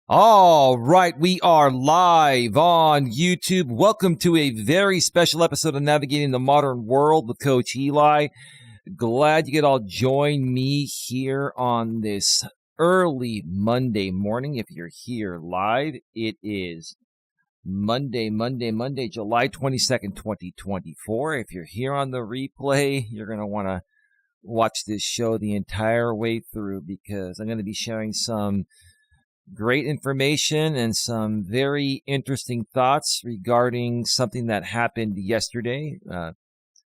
All right, we are live on YouTube. Welcome to a very special episode of Navigating the Modern World with Coach Eli. Glad you could all join me here on this early Monday morning. If you're here live, it is Monday, July 22nd, 2024. If you're here on the replay, you're going to want to watch this show the entire way through because I'm going to be sharing some great information and some very interesting thoughts regarding something that happened yesterday.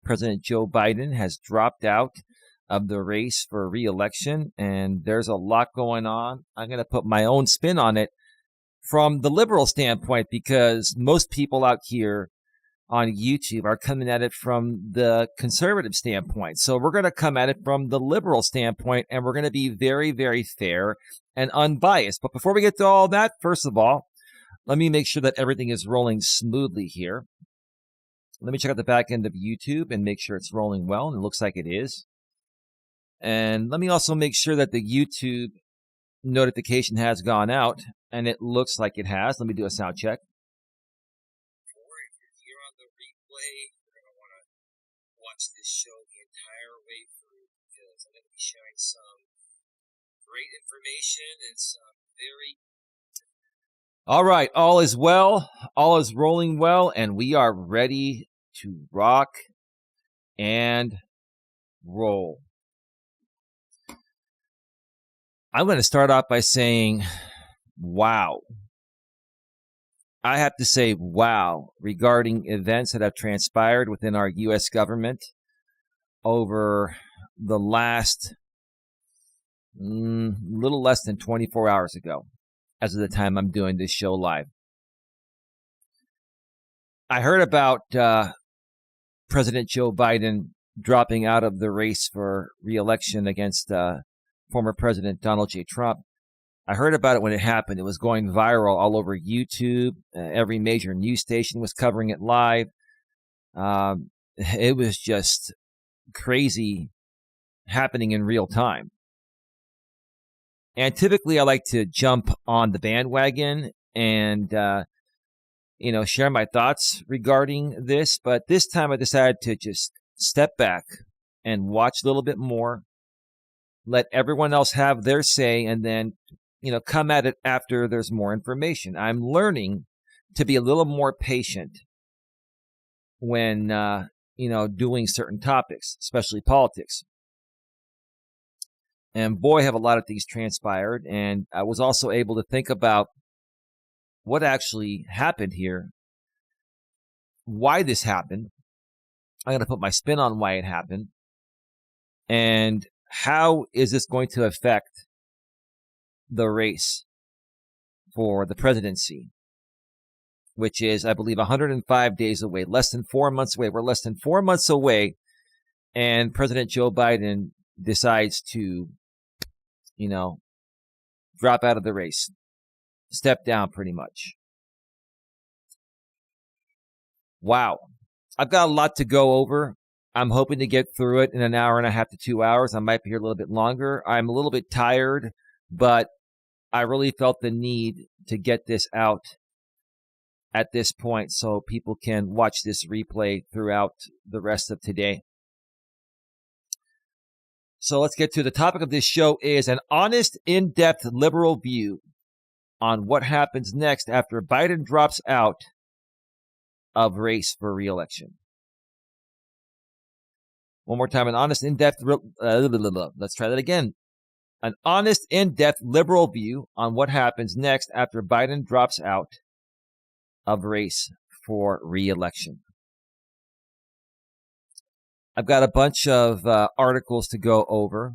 President Joe Biden has dropped out of the race for re-election, and there's a lot going on. I'm going to put my own spin on it from the liberal standpoint because most people out here on YouTube are coming at it from the conservative standpoint. So we're going to come at it from the liberal standpoint, and we're going to be very, very fair and unbiased. But before we get to all that, first of all, let me make sure that everything is rolling smoothly here. Let me check out the back end of YouTube and make sure it's rolling well, and it looks like it is. And let me also make sure that the YouTube notification has gone out, and it looks like it has. Let me do a sound check. You're going to want to watch this show the entire way through because I'm going to be sharing some great information and some very... All right, all is well, all is rolling well, and we are ready to rock and roll. I'm going to start off by saying, wow. I have to say, wow, regarding events that have transpired within our U.S. government over the last little less than 24 hours ago, as of the time I'm doing this show live. I heard about President Joe Biden dropping out of the race for re-election against former President Donald J. Trump. I heard about it when it happened. It was going viral all over YouTube. Every major news station was covering it live. It was just crazy happening in real time. And typically I like to jump on the bandwagon and, share my thoughts regarding this. But this time I decided to just step back and watch a little bit more, let everyone else have their say, and then come at it after there's more information. I'm learning to be a little more patient when, doing certain topics, especially politics. And boy, have a lot of things transpired. And I was also able to think about what actually happened here, why this happened. I'm going to put my spin on why it happened. And how is this going to affect the race for the presidency, which is, I believe, 105 days away, less than 4 months away. We're less than 4 months away, and President Joe Biden decides to, drop out of the race, step down pretty much. Wow. I've got a lot to go over. I'm hoping to get through it in an hour and a half to 2 hours. I might be here a little bit longer. I'm a little bit tired, but I really felt the need to get this out at this point so people can watch this replay throughout the rest of today. So let's get to the topic of this show is an honest, in-depth liberal view on what happens next after Biden drops out of race for re-election. One more time, an honest, in-depth, let's try that again. An honest, in-depth liberal view on what happens next after Biden drops out of race for re-election. I've got a bunch of articles to go over.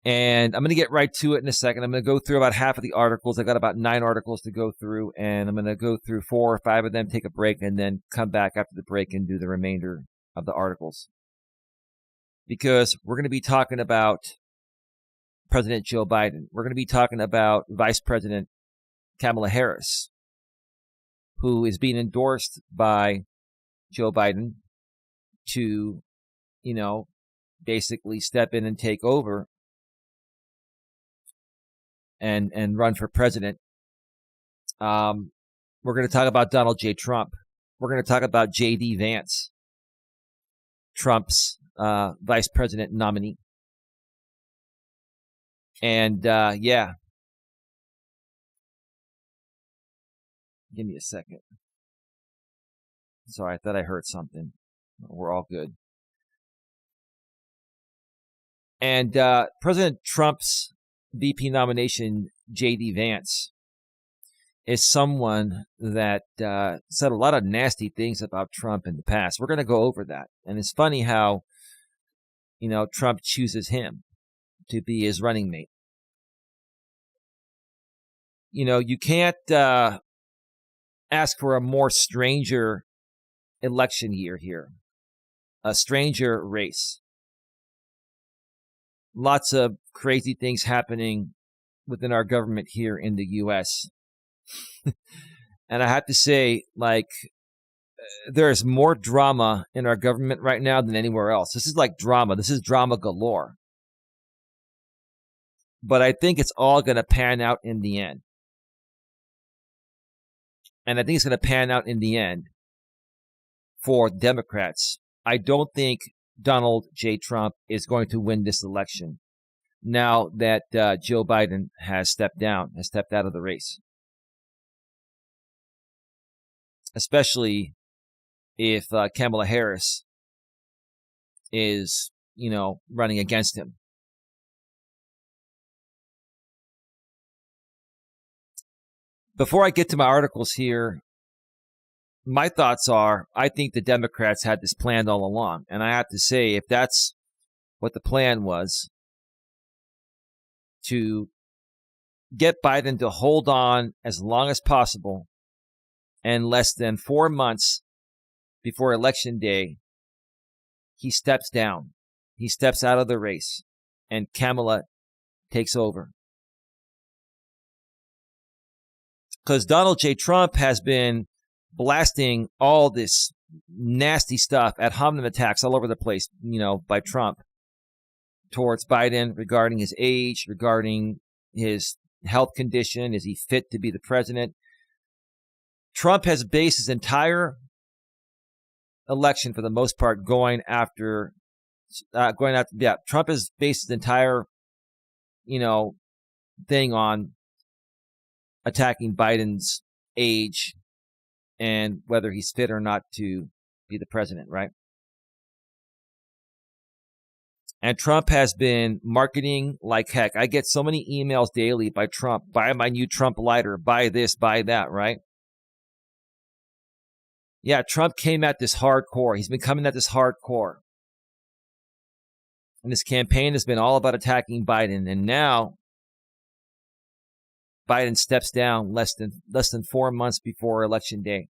And I'm going to get right to it in a second. I'm going to go through about half of the articles. I've got about 9 articles to go through, and I'm going to go through 4 or 5 of them, take a break, and then come back after the break and do the remainder of the articles. Because we're going to be talking about President Joe Biden. We're going to be talking about Vice President Kamala Harris, who is being endorsed by Joe Biden to, basically step in and take over and run for president. We're going to talk about Donald J. Trump. We're going to talk about J.D. Vance, Trump's vice president nominee. And yeah, give me a second. Sorry, I thought I heard something. We're all good. And President Trump's VP nomination, J.D. Vance, is someone that said a lot of nasty things about Trump in the past. We're going to go over that. And it's funny how, Trump chooses him to be his running mate. You can't ask for a more stranger election year here, a stranger race. Lots of crazy things happening within our government here in the U.S. And I have to say, there's more drama in our government right now than anywhere else. This is like drama. This is drama galore. But I think it's all going to pan out in the end. And I think it's going to pan out in the end for Democrats. I don't think Donald J. Trump is going to win this election now that Joe Biden has stepped out of the race. Especially if Kamala Harris is, running against him. Before I get to my articles here, my thoughts are, I think the Democrats had this planned all along. And I have to say, if that's what the plan was, to get Biden to hold on as long as possible, and less than 4 months before Election Day, he steps down. He steps out of the race, and Kamala takes over. Because Donald J. Trump has been blasting all this nasty stuff ad hominem attacks all over the place, by Trump towards Biden regarding his age, regarding his health condition. Is he fit to be the president? Trump has based his entire election, for the most part, Trump has based his entire, thing on attacking Biden's age and whether he's fit or not to be the president, right? And Trump has been marketing like heck. I get so many emails daily by Trump, buy my new Trump lighter, buy this, buy that, right? Yeah, Trump came at this hardcore. He's been coming at this hardcore. And his campaign has been all about attacking Biden. And now Biden steps down less than 4 months before Election Day.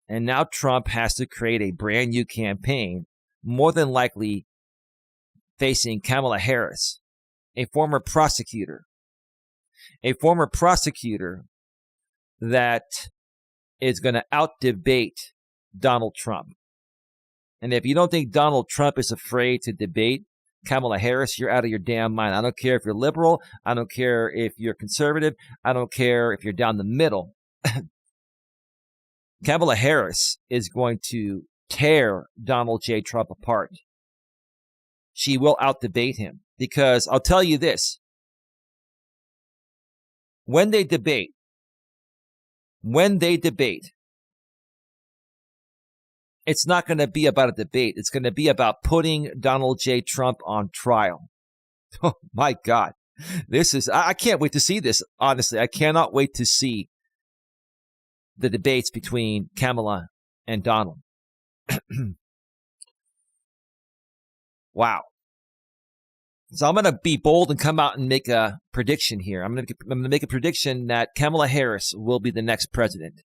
And now Trump has to create a brand new campaign, more than likely facing Kamala Harris, a former prosecutor that is going to out-debate Donald Trump. And if you don't think Donald Trump is afraid to debate Kamala Harris, you're out of your damn mind. I don't care if you're liberal. I don't care if you're conservative. I don't care if you're down the middle. Kamala Harris is going to tear Donald J. Trump apart. She will out-debate him, because I'll tell you this. When they debate, it's not going to be about a debate. It's going to be about putting Donald J. Trump on trial. Oh, my God. I can't wait to see this. Honestly, I cannot wait to see the debates between Kamala and Donald. Wow. So I'm going to be bold and come out and make a prediction here. I'm going to make a prediction that Kamala Harris will be the next president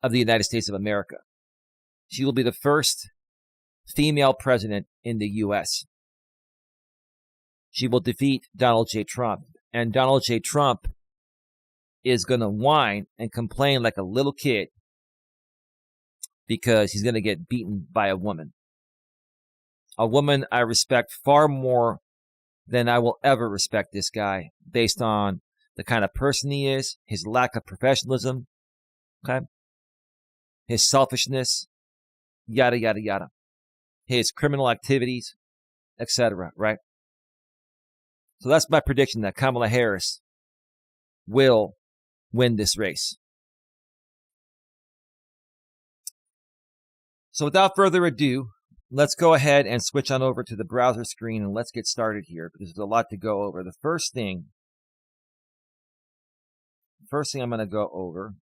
of the United States of America. She will be the first female president in the U.S. She will defeat Donald J. Trump. And Donald J. Trump is going to whine and complain like a little kid because he's going to get beaten by a woman. A woman I respect far more than I will ever respect this guy, based on the kind of person he is, his lack of professionalism, okay, his selfishness, yada, yada, yada, his criminal activities, etc., right? So that's my prediction that Kamala Harris will win this race. So without further ado, let's go ahead and switch on over to the browser screen and let's get started here because there's a lot to go over. The first thing I'm going to go over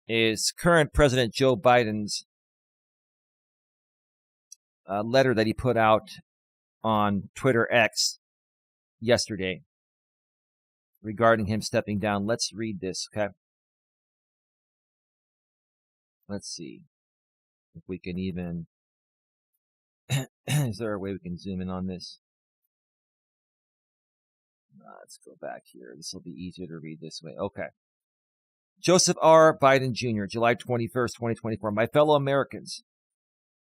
is current President Joe Biden's letter that he put out on Twitter X yesterday regarding him stepping down. Let's read this, okay? Let's see if we can even... Is there a way we can zoom in on this? Let's go back here. This will be easier to read this way. Okay. Joseph R. Biden Jr., July 21st, 2024. My fellow Americans,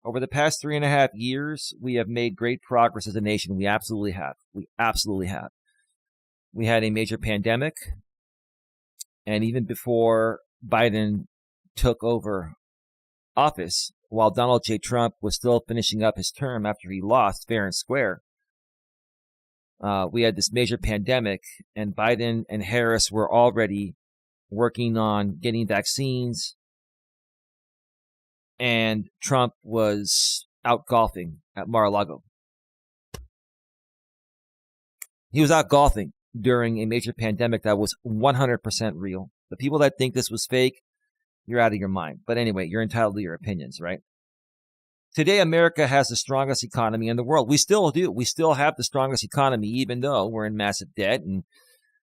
over the past 3.5 years, we have made great progress as a nation. We absolutely have. We absolutely have. We had a major pandemic, and even before Biden took over office, while Donald J. Trump was still finishing up his term after he lost fair and square, we had this major pandemic, and Biden and Harris were already working on getting vaccines, and Trump was out golfing at Mar-a-Lago. He was out golfing during a major pandemic that was 100% real. The people that think this was fake, you're out of your mind. But anyway, you're entitled to your opinions, right? Today, America has the strongest economy in the world. We still do. We still have the strongest economy, even though we're in massive debt and,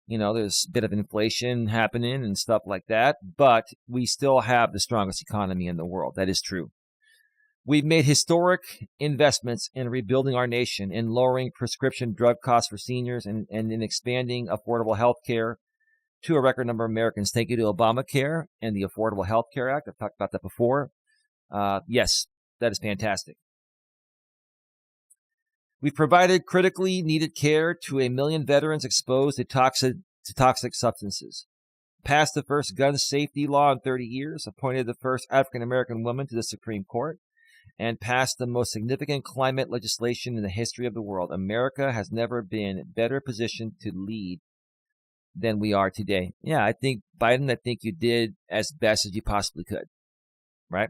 there's a bit of inflation happening and stuff like that. But we still have the strongest economy in the world. That is true. We've made historic investments in rebuilding our nation, in lowering prescription drug costs for seniors, and in expanding affordable health care to a record number of Americans. Thank you to Obamacare and the Affordable Health Care Act. I've talked about that before. Yes, that is fantastic. We've provided critically needed care to 1 million veterans exposed to toxic substances. Passed the first gun safety law in 30 years, appointed the first African-American woman to the Supreme Court, and passed the most significant climate legislation in the history of the world. America has never been better positioned to lead than we are today. Yeah, I think, Biden, you did as best as you possibly could, right?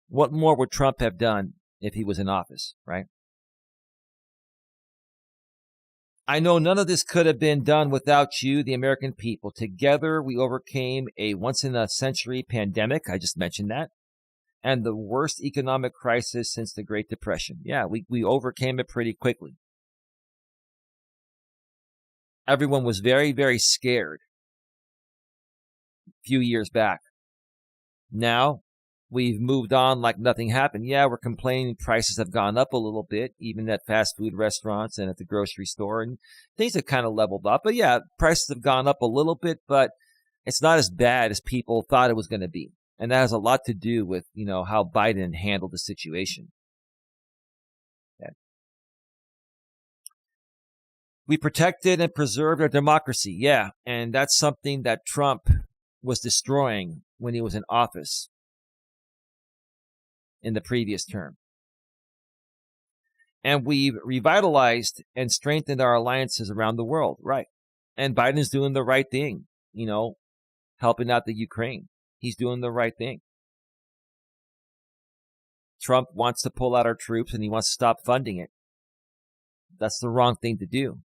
What more would Trump have done if he was in office, right? I know none of this could have been done without you, the American people. Together, we overcame a once-in-a-century pandemic. I just mentioned that. And the worst economic crisis since the Great Depression. Yeah, we overcame it pretty quickly. Everyone was very, very scared a few years back. Now, we've moved on like nothing happened. Yeah, we're complaining prices have gone up a little bit, even at fast food restaurants and at the grocery store, and things have kind of leveled up. But yeah, prices have gone up a little bit, but it's not as bad as people thought it was going to be. And that has a lot to do with, how Biden handled the situation. Okay. We protected and preserved our democracy. Yeah, and that's something that Trump was destroying when he was in office in the previous term. And we've revitalized and strengthened our alliances around the world, right? And Biden's doing the right thing, helping out the Ukraine. He's doing the right thing. Trump wants to pull out our troops and he wants to stop funding it. That's the wrong thing to do.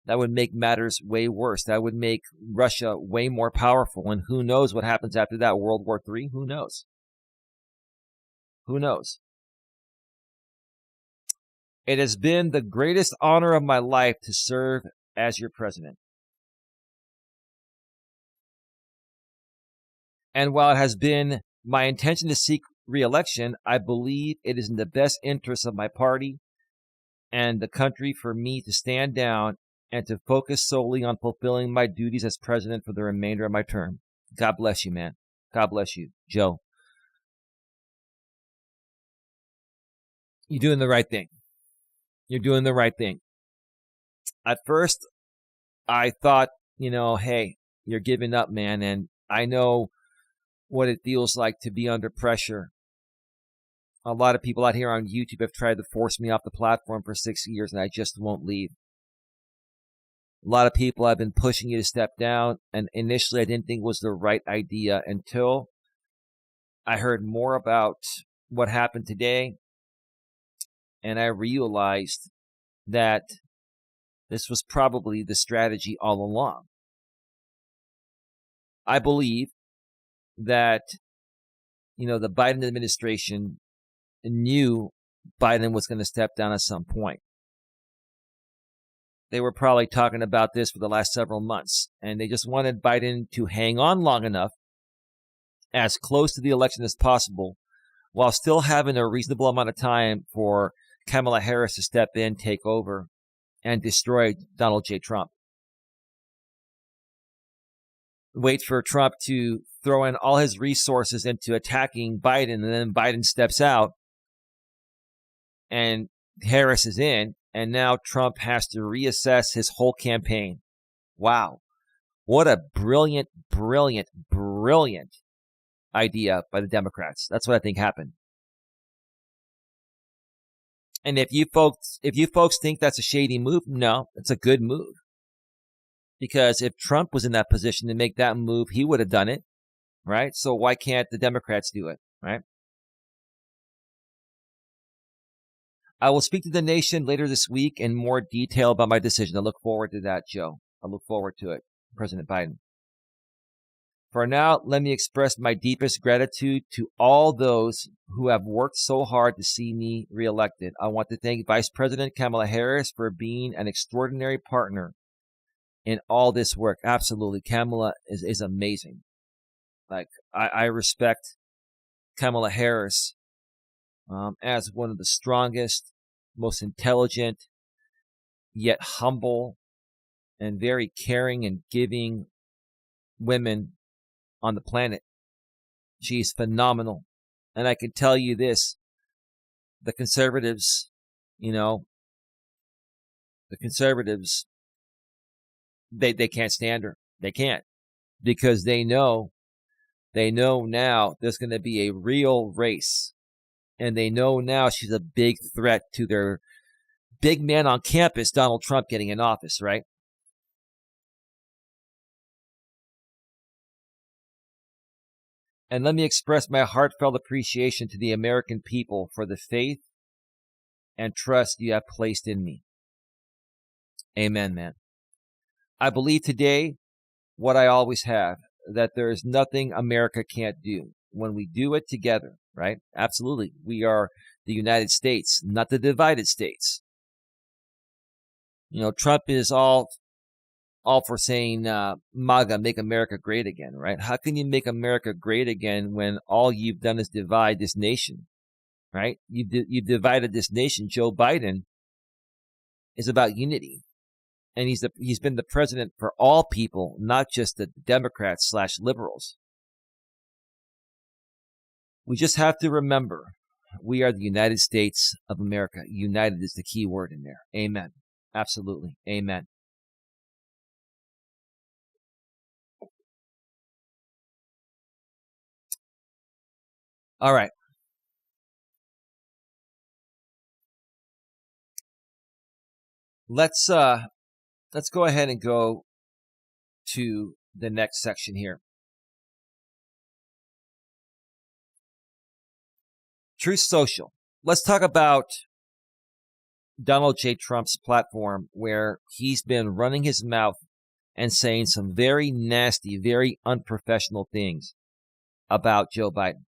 That would make matters way worse. That would make Russia way more powerful. And who knows what happens after that? World War III? Who knows? Who knows? It has been the greatest honor of my life to serve as your president. And while it has been my intention to seek re-election, I believe it is in the best interest of my party and the country for me to stand down and to focus solely on fulfilling my duties as president for the remainder of my term. God bless you, man. God bless you, Joe. you're doing the right thing. You're doing the right thing. At first, I thought, hey, you're giving up, man. And I know what it feels like to be under pressure. A lot of people out here on YouTube have tried to force me off the platform for 6 years, and I just won't leave. A lot of people have been pushing you to step down, and initially I didn't think it was the right idea until I heard more about what happened today, and I realized that this was probably the strategy all along. I believe that, the Biden administration knew Biden was going to step down at some point. They were probably talking about this for the last several months, and they just wanted Biden to hang on long enough, as close to the election as possible, while still having a reasonable amount of time for Kamala Harris to step in, take over, and destroy Donald J. Trump. Wait for Trump to throw in all his resources into attacking Biden, and then Biden steps out, and Harris is in, and now Trump has to reassess his whole campaign. Wow. What a brilliant, brilliant, brilliant idea by the Democrats. That's what I think happened. And if you folks think that's a shady move, no, it's a good move. Because if Trump was in that position to make that move, he would have done it, right? So why can't the Democrats do it, right? I will speak to the nation later this week in more detail about my decision. I look forward to that, Joe. I look forward to it, President Biden. For now, let me express my deepest gratitude to all those who have worked so hard to see me reelected. I want to thank Vice President Kamala Harris for being an extraordinary partner in all this work. Absolutely. Kamala is amazing. Like, I respect Kamala Harris as one of the strongest, most intelligent, yet humble, and very caring and giving women on the planet. She's phenomenal. And I can tell you this, the conservatives, they can't stand her. They can't, because they know now there's going to be a real race. And they know now she's a big threat to their big man on campus, Donald Trump, getting in office, right? And let me express my heartfelt appreciation to the American people for the faith and trust you have placed in me. Amen, man. I believe today what I always have, that there is nothing America can't do when we do it together, right? Absolutely. We are the United States, not the divided states. Trump is all for saying MAGA, make America great again, right? How can you make America great again when all you've done is divide this nation, right? You've divided this nation. Joe Biden is about unity, and he's been the president for all people, not just the Democrats / liberals. We just have to remember, we are the United States of America. United is the key word in there. Amen. Absolutely. Amen. All right. Let's go ahead and go to the next section here. Truth Social. Let's talk about Donald J. Trump's platform, where he's been running his mouth and saying some very nasty, very unprofessional things about Joe Biden.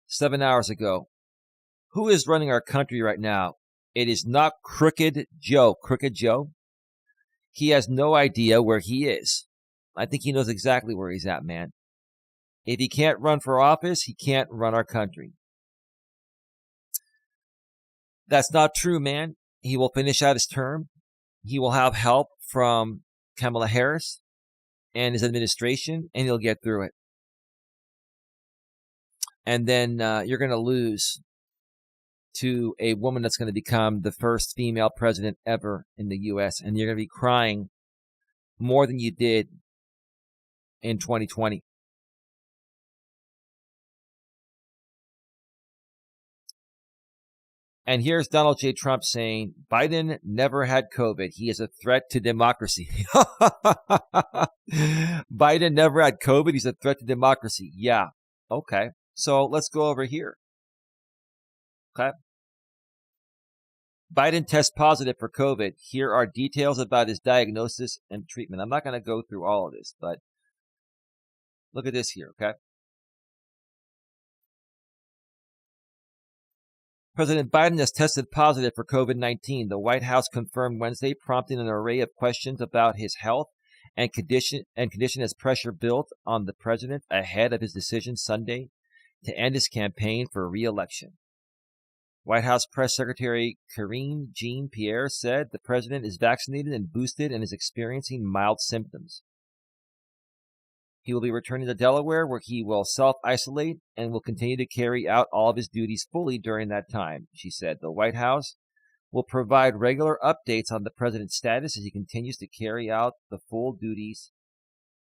7 hours ago, who is running our country right now? It is not Crooked Joe. Crooked Joe. He has no idea where he is. I think he knows exactly where he's at, man. If he can't run for office, he can't run our country. That's not true, man. He will finish out his term. He will have help from Kamala Harris and his administration, and he'll get through it. And then you're going to lose to a woman that's going to become the first female president ever in the U.S., and you're going to be crying more than you did in 2020. And here's Donald J. Trump saying, Biden never had COVID. He is a threat to democracy. Biden never had COVID. He's a threat to democracy. Yeah. Okay. So let's go over here. Okay. Biden tests positive for COVID. Here are details about his diagnosis and treatment. I'm not going to go through all of this, but look at this here. Okay. President Biden has tested positive for COVID-19. The White House confirmed Wednesday, prompting an array of questions about his health and condition as pressure built on the president ahead of his decision Sunday to end his campaign for re-election. White House Press Secretary Karine Jean-Pierre said the president is vaccinated and boosted and is experiencing mild symptoms. He will be returning to Delaware, where he will self-isolate and will continue to carry out all of his duties fully during that time, she said. The White House will provide regular updates on the president's status as he continues to carry out the full duties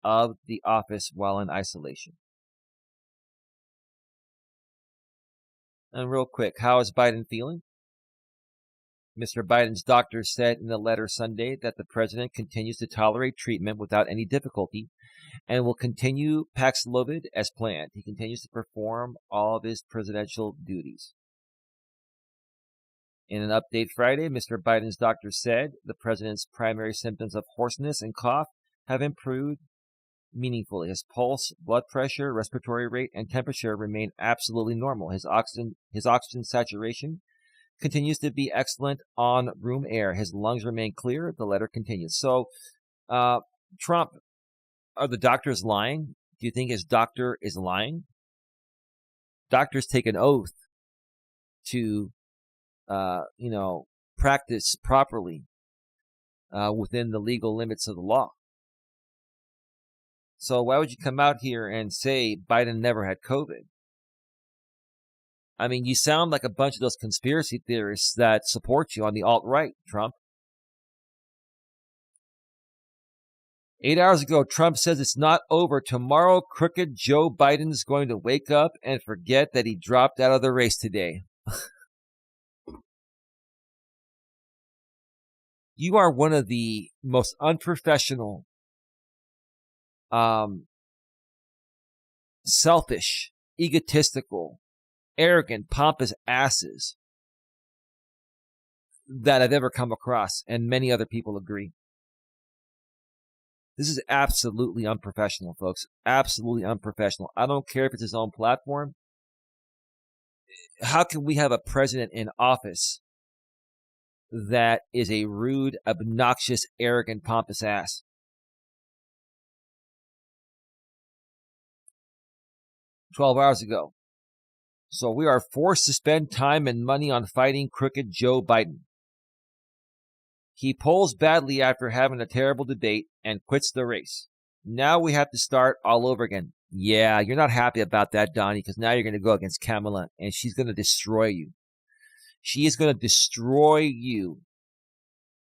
of the office while in isolation. And real quick, how is Biden feeling? Mr. Biden's doctor said in a letter Sunday that the president continues to tolerate treatment without any difficulty and will continue Paxlovid as planned. He continues to perform all of his presidential duties. In an update Friday, Mr. Biden's doctor said the president's primary symptoms of hoarseness and cough have improved meaningfully. His pulse, blood pressure, respiratory rate, and temperature remain absolutely normal. His oxygen saturation continues to be excellent on room air. His lungs remain clear. The letter continues. So, Trump, are the doctors lying? Do you think his doctor is lying? Doctors take an oath to, practice properly within the legal limits of the law. So why would you come out here and say Biden never had COVID? I mean, you sound like a bunch of those conspiracy theorists that support you on the alt-right, Trump. 8 hours ago, Trump says it's not over. Tomorrow, crooked Joe Biden is going to wake up and forget that he dropped out of the race today. You are one of the most unprofessional, selfish, egotistical, arrogant, pompous asses that I've ever come across, and many other people agree. This is absolutely unprofessional, folks. Absolutely unprofessional. I don't care if it's his own platform. How can we have a president in office that is a rude, obnoxious, arrogant, pompous ass? "12 hours ago. So we are forced to spend time and money on fighting crooked Joe Biden. He polls badly after having a terrible debate and quits the race. Now we have to start all over again." Yeah, you're not happy about that, Donnie, because now you're going to go against Kamala, and she's going to destroy you. She is going to destroy you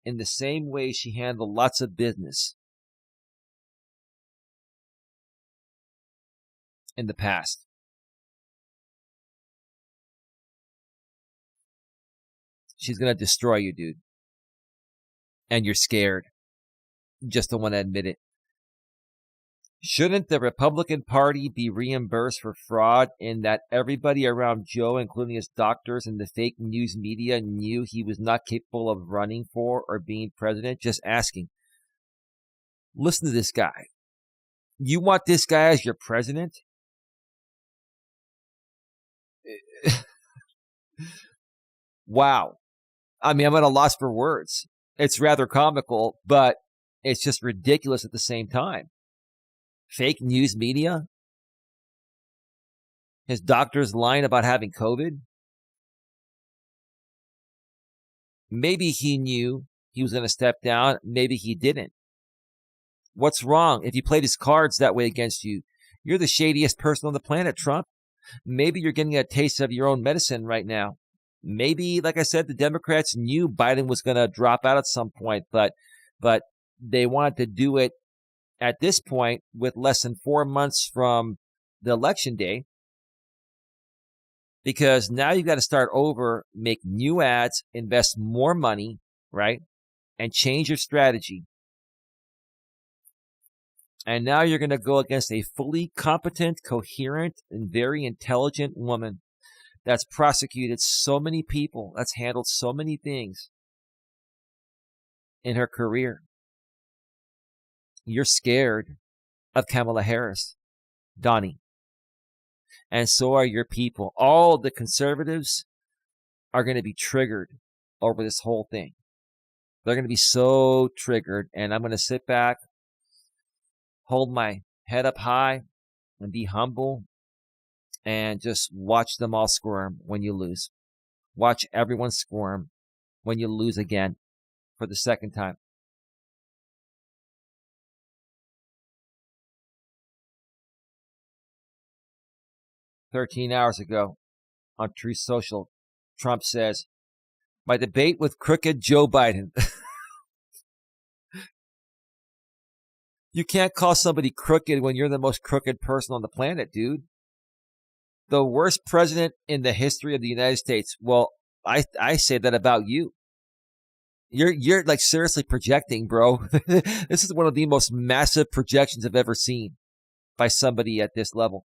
in the same way she handled lots of business in the past. She's going to destroy you, dude. And you're scared. You just don't want to admit it. Shouldn't the Republican Party be reimbursed for fraud in that everybody around Joe, including his doctors and the fake news media, knew he was not capable of running for or being president? Just asking. Listen to this guy. You want this guy as your president? Wow. I mean, I'm at a loss for words. It's rather comical, but it's just ridiculous at the same time. Fake news media? His doctor's lying about having COVID? Maybe he knew he was going to step down. Maybe he didn't. What's wrong? If he played his cards that way against you, you're the shadiest person on the planet, Trump. Maybe you're getting a taste of your own medicine right now. maybe, like I said, the Democrats knew Biden was going to drop out at some point, but they wanted to do it at this point with less than 4 months from the election day, because now you got to start over, make new ads, invest more money, right? And change your strategy. And now you're going to go against a fully competent, coherent, and very intelligent woman that's prosecuted so many people, that's handled so many things in her career. You're scared of Kamala Harris, Donnie. And so are your people. All the conservatives are going to be triggered over this whole thing. They're going to be so triggered. And I'm going to sit back, hold my head up high, and be humble, and just watch them all squirm when you lose. Watch everyone squirm when you lose again for the second time. "13 hours ago on Truth Social, Trump says, my debate with crooked Joe Biden." You can't call somebody crooked when you're the most crooked person on the planet, dude. The worst president in the history of the United States. Well, I say that about you. You're like seriously projecting, bro. This is one of the most massive projections I've ever seen by somebody at this level.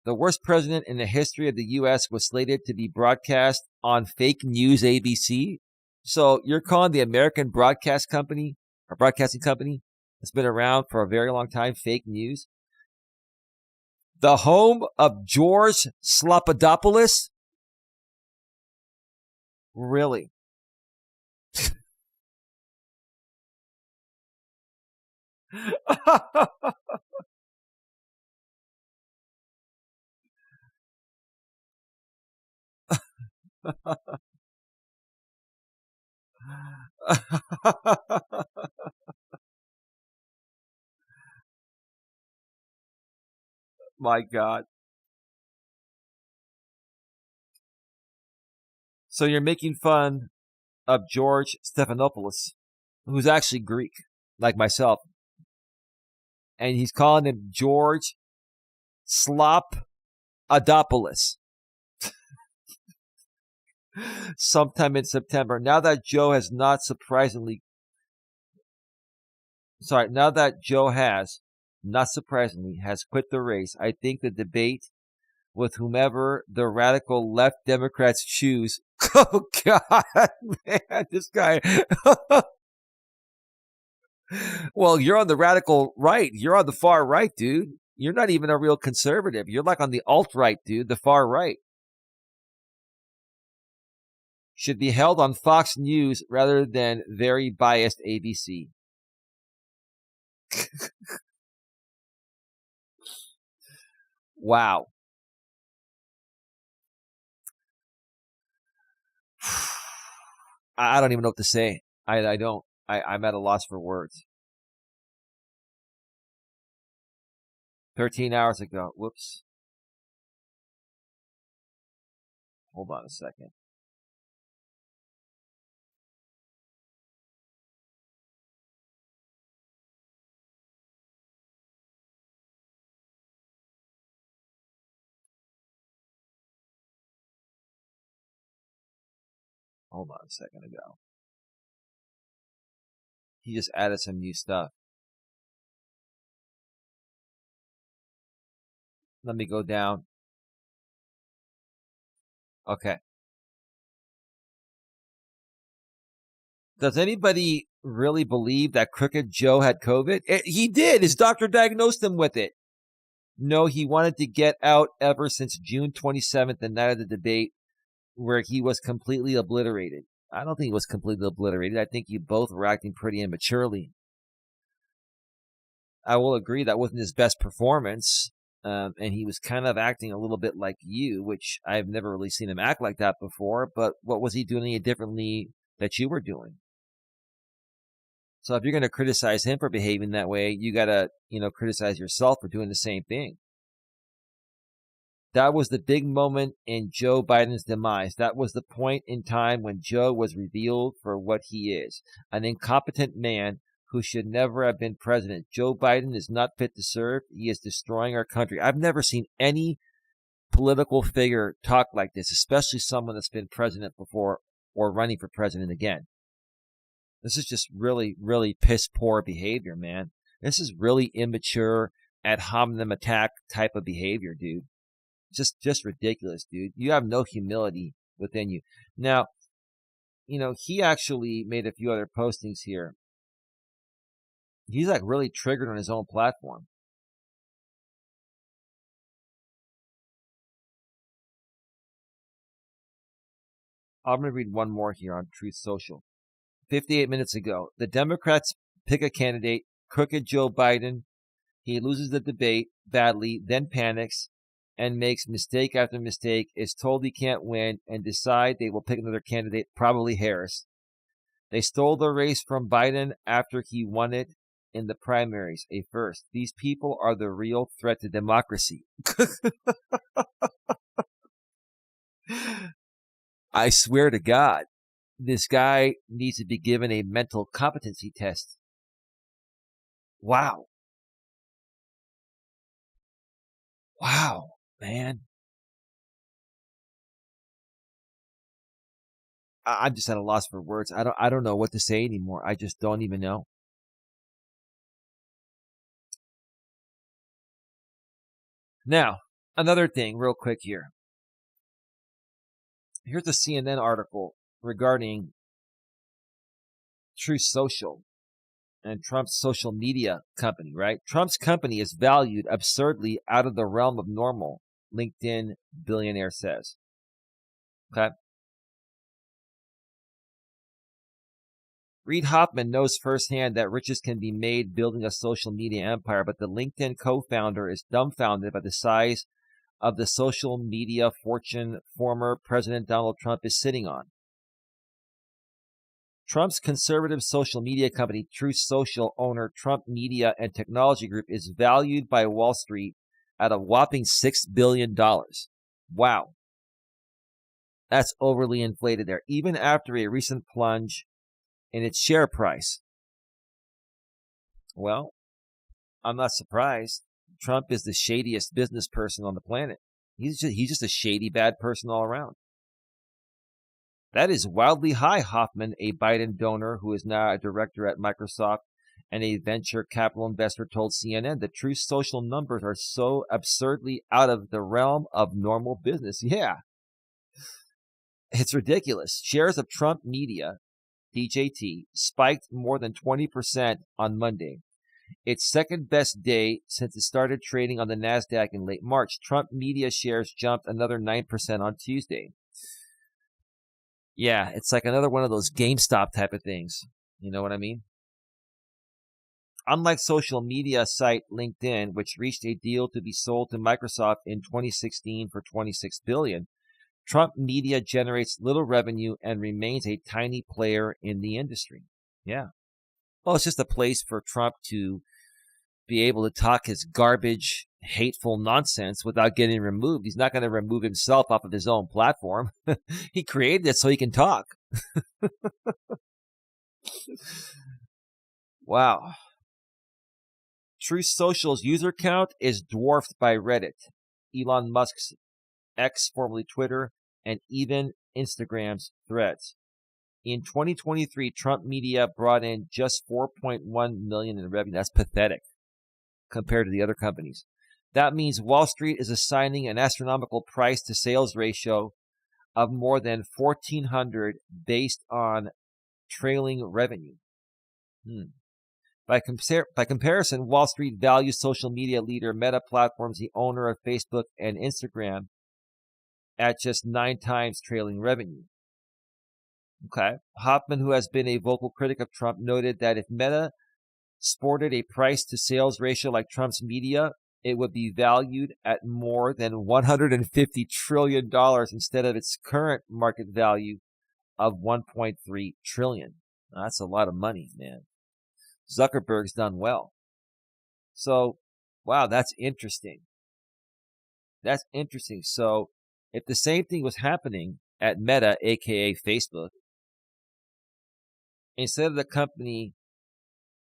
The worst president in the history of the U.S. was slated to be broadcast on fake news ABC. So you're calling the American broadcast company or broadcasting company that's been around for a very long time fake news? The home of George Slopadopoulos? Really? My God. So you're making fun of George Stephanopoulos, who's actually Greek, like myself. And he's calling him George Slopadopoulos sometime in September. Now that Joe has, not surprisingly quit the race, I think the debate with whomever the radical left Democrats choose. Oh, God, man, this guy. Well, you're on the radical right. You're on the far right, dude. You're not even a real conservative. You're like on the alt-right, dude, the far right. Should be held on Fox News rather than very biased ABC. Wow. I don't even know what to say. I don't. I'm at a loss for words. 13 hours ago. Whoops. Hold on a second. Hold on a second ago. He just added some new stuff. Let me go down. Okay. Does anybody really believe that Crooked Joe had COVID? He did. His doctor diagnosed him with it. No, he wanted to get out ever since June 27th, the night of the debate, where he was completely obliterated. I don't think he was completely obliterated. I think you both were acting pretty immaturely. I will agree that wasn't his best performance. And he was kind of acting a little bit like you, which I've never really seen him act like that before. But what was he doing differently that you were doing? So if you're going to criticize him for behaving that way, you got to, criticize yourself for doing the same thing. That was the big moment in Joe Biden's demise. That was the point in time when Joe was revealed for what he is, an incompetent man who should never have been president. Joe Biden is not fit to serve. He is destroying our country. I've never seen any political figure talk like this, especially someone that's been president before or running for president again. This is just really, really piss poor behavior, man. This is really immature ad hominem attack type of behavior, dude. Just ridiculous, dude. You have no humility within you. Now, he actually made a few other postings here. He's like really triggered on his own platform. I'm going to read one more here on Truth Social. 58 minutes ago, the Democrats pick a candidate, crooked Joe Biden. He loses the debate badly, then panics and makes mistake after mistake, is told he can't win, and decide they will pick another candidate, probably Harris. They stole the race from Biden after he won it in the primaries, a first. These people are the real threat to democracy. I swear to God, this guy needs to be given a mental competency test. Wow. Wow, man. I'm just at a loss for words. I don't know what to say anymore. I just don't even know. Now, another thing real quick here. Here's a CNN article regarding Truth Social and Trump's social media company, right? Trump's company is valued absurdly out of the realm of normal, LinkedIn billionaire says. Okay. Reid Hoffman knows firsthand that riches can be made building a social media empire, but the LinkedIn co-founder is dumbfounded by the size of the social media fortune former President Donald Trump is sitting on. Trump's conservative social media company, Truth Social owner Trump Media and Technology Group, is valued by Wall Street at a whopping $6 billion. Wow. That's overly inflated there, even after a recent plunge in its share price. Well, I'm not surprised. Trump is the shadiest business person on the planet. He's just a shady, bad person all around. That is wildly high, Hoffman, a Biden donor who is now a director at Microsoft and a venture capital investor, told CNN. The Truth Social numbers are so absurdly out of the realm of normal business. Yeah. It's ridiculous. Shares of Trump Media, DJT, spiked more than 20% on Monday, its second best day since it started trading on the NASDAQ in late March. Trump Media shares jumped another 9% on Tuesday. Yeah, it's like another one of those GameStop type of things. You know what I mean? Unlike social media site LinkedIn, which reached a deal to be sold to Microsoft in 2016 for $26 billion, Trump Media generates little revenue and remains a tiny player in the industry. Yeah. Well, it's just a place for Trump to be able to talk his garbage, hateful nonsense without getting removed. He's not going to remove himself off of his own platform. He created it so he can talk. Wow. Truth Social's user count is dwarfed by Reddit, Elon Musk's X, formerly Twitter, and even Instagram's Threads. In 2023, Trump Media brought in just $4.1 million in revenue. That's pathetic compared to the other companies. That means Wall Street is assigning an astronomical price to sales ratio of more than 1,400 based on trailing revenue. By comparison, Wall Street values social media leader Meta Platforms, the owner of Facebook and Instagram, at just 9 times trailing revenue. Okay. Hoffman, who has been a vocal critic of Trump, noted that if Meta sported a price-to-sales ratio like Trump's Media, it would be valued at more than $150 trillion instead of its current market value of $1.3 trillion. Now, that's a lot of money, man. Zuckerberg's done well. So, wow, that's interesting. That's interesting. So if the same thing was happening at Meta, aka Facebook, instead of the company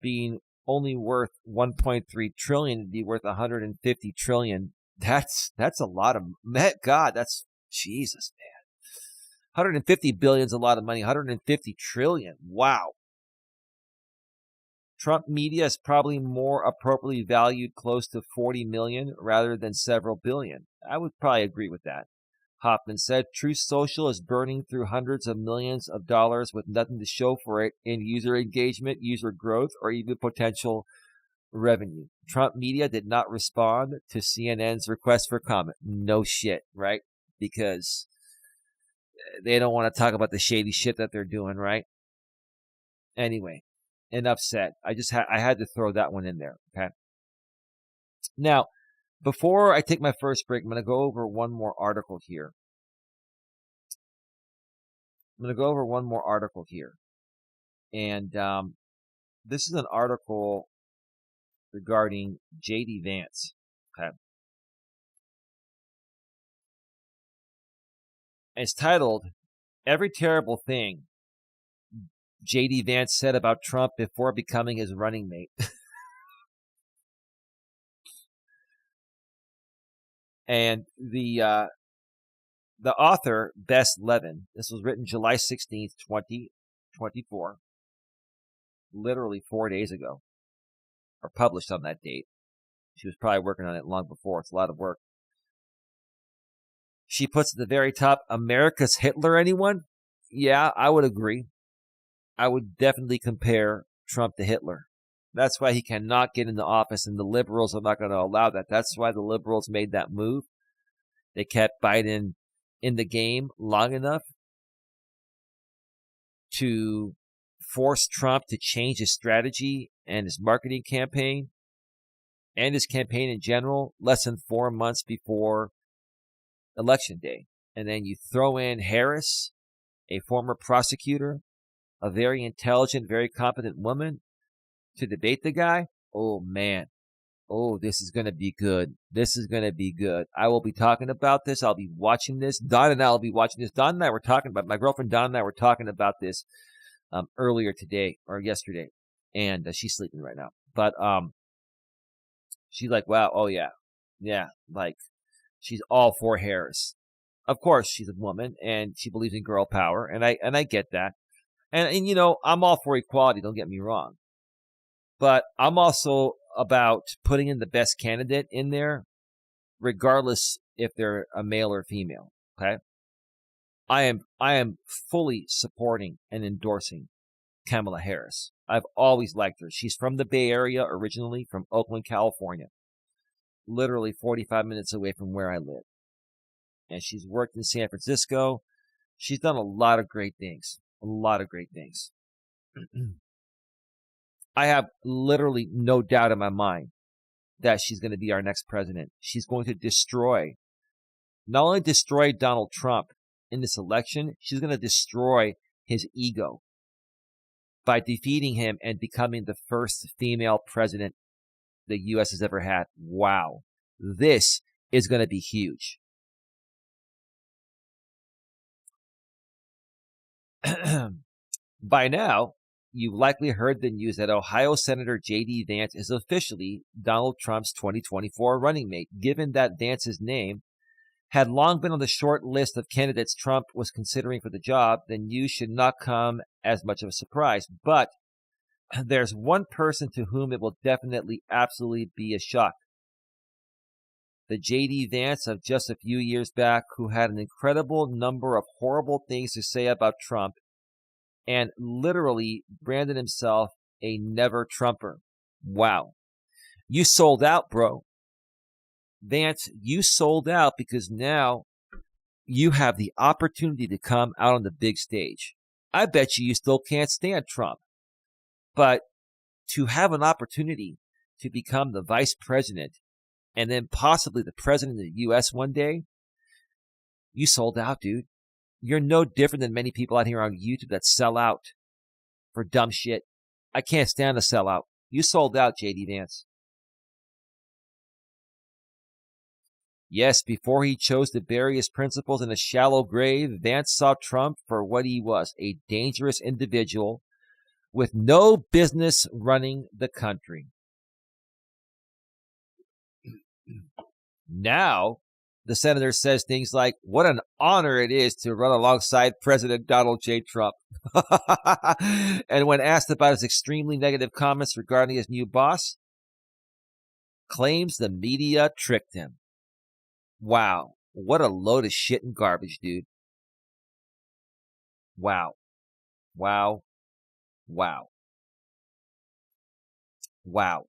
being only worth 1.3 trillion, it'd be worth 150 trillion. That's a lot of God. That's Jesus, man. 150 billion is a lot of money. 150 trillion. Wow. Trump media is probably more appropriately valued close to 40 million rather than several billion. I would probably agree with that. Hoffman said Truth Social is burning through hundreds of millions of dollars with nothing to show for it in user engagement, user growth, or even potential revenue. Trump media did not respond to CNN's request for comment. No shit, right? Because they don't want to talk about the shady shit that they're doing, right? Anyway, enough said. I had to throw that one in there, okay? Now, before I take my first break, I'm going to go over one more article here. And this is an article regarding J.D. Vance, okay? It's titled, Every Terrible Thing J.D. Vance Said About Trump Before Becoming His Running Mate. And the author, Bess Levin, this was written July 16th, 2024, literally 4 days ago, or published on that date. She was probably working on it long before. It's a lot of work. She puts at the very top, America's Hitler, anyone? Yeah, I would agree. I would definitely compare Trump to Hitler. That's why he cannot get into office, and the liberals are not going to allow that. That's why the liberals made that move. They kept Biden in the game long enough to force Trump to change his strategy and his marketing campaign and his campaign in general less than 4 months before Election Day. And then you throw in Harris, a former prosecutor, a very intelligent, very competent woman, to debate the guy. Oh, man. Oh, this is going to be good. This is going to be good. I will be talking about this. I'll be watching this. Don and I will be watching this. Don and I were talking about, my girlfriend Don and I were talking about this earlier today or yesterday. And she's sleeping right now. But she's like, wow, oh, yeah. Yeah, like she's all for Harris. Of course, she's a woman and she believes in girl power. And I get that. And you know, I'm all for equality. Don't get me wrong. But I'm also about putting in the best candidate in there, regardless if they're a male or female. Okay. I am fully supporting and endorsing Kamala Harris. I've always liked her. She's from the Bay Area originally, from Oakland, California. Literally 45 minutes away from where I live. And she's worked in San Francisco. She's done a lot of great things. A lot of great things. I have literally no doubt in my mind that she's going to be our next president. She's going to not only destroy Donald Trump in this election, she's going to destroy his ego by defeating him and becoming the first female president the U.S. has ever had. Wow. This is going to be huge. By now, you've likely heard the news that Ohio Senator J.D. Vance is officially Donald Trump's 2024 running mate. Given that Vance's name had long been on the short list of candidates Trump was considering for the job, the news should not come as much of a surprise. But there's one person to whom it will definitely, absolutely be a shock. The J.D. Vance of just a few years back, who had an incredible number of horrible things to say about Trump and literally branded himself a never Trumper. Wow. You sold out, bro. Vance, you sold out because now you have the opportunity to come out on the big stage. I bet you still can't stand Trump. But to have an opportunity to become the vice president and then possibly the president of the U.S. one day, you sold out, dude. You're no different than many people out here on YouTube that sell out for dumb shit. I can't stand a sellout. You sold out, J.D. Vance. Yes, before he chose to bury his principles in a shallow grave, Vance saw Trump for what he was, a dangerous individual with no business running the country. Now, the senator says things like, what an honor it is to run alongside President Donald J. Trump. And when asked about his extremely negative comments regarding his new boss, claims the media tricked him. Wow, what a load of shit and garbage, dude. Wow, wow, wow, wow.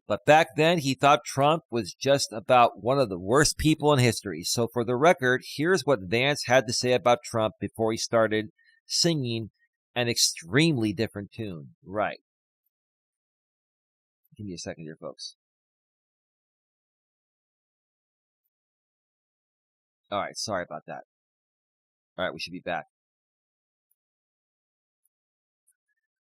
But back then, he thought Trump was just about one of the worst people in history. So for the record, here's what Vance had to say about Trump before he started singing an extremely different tune. Right. Give me a second here, folks. All right, sorry about that. All right, we should be back.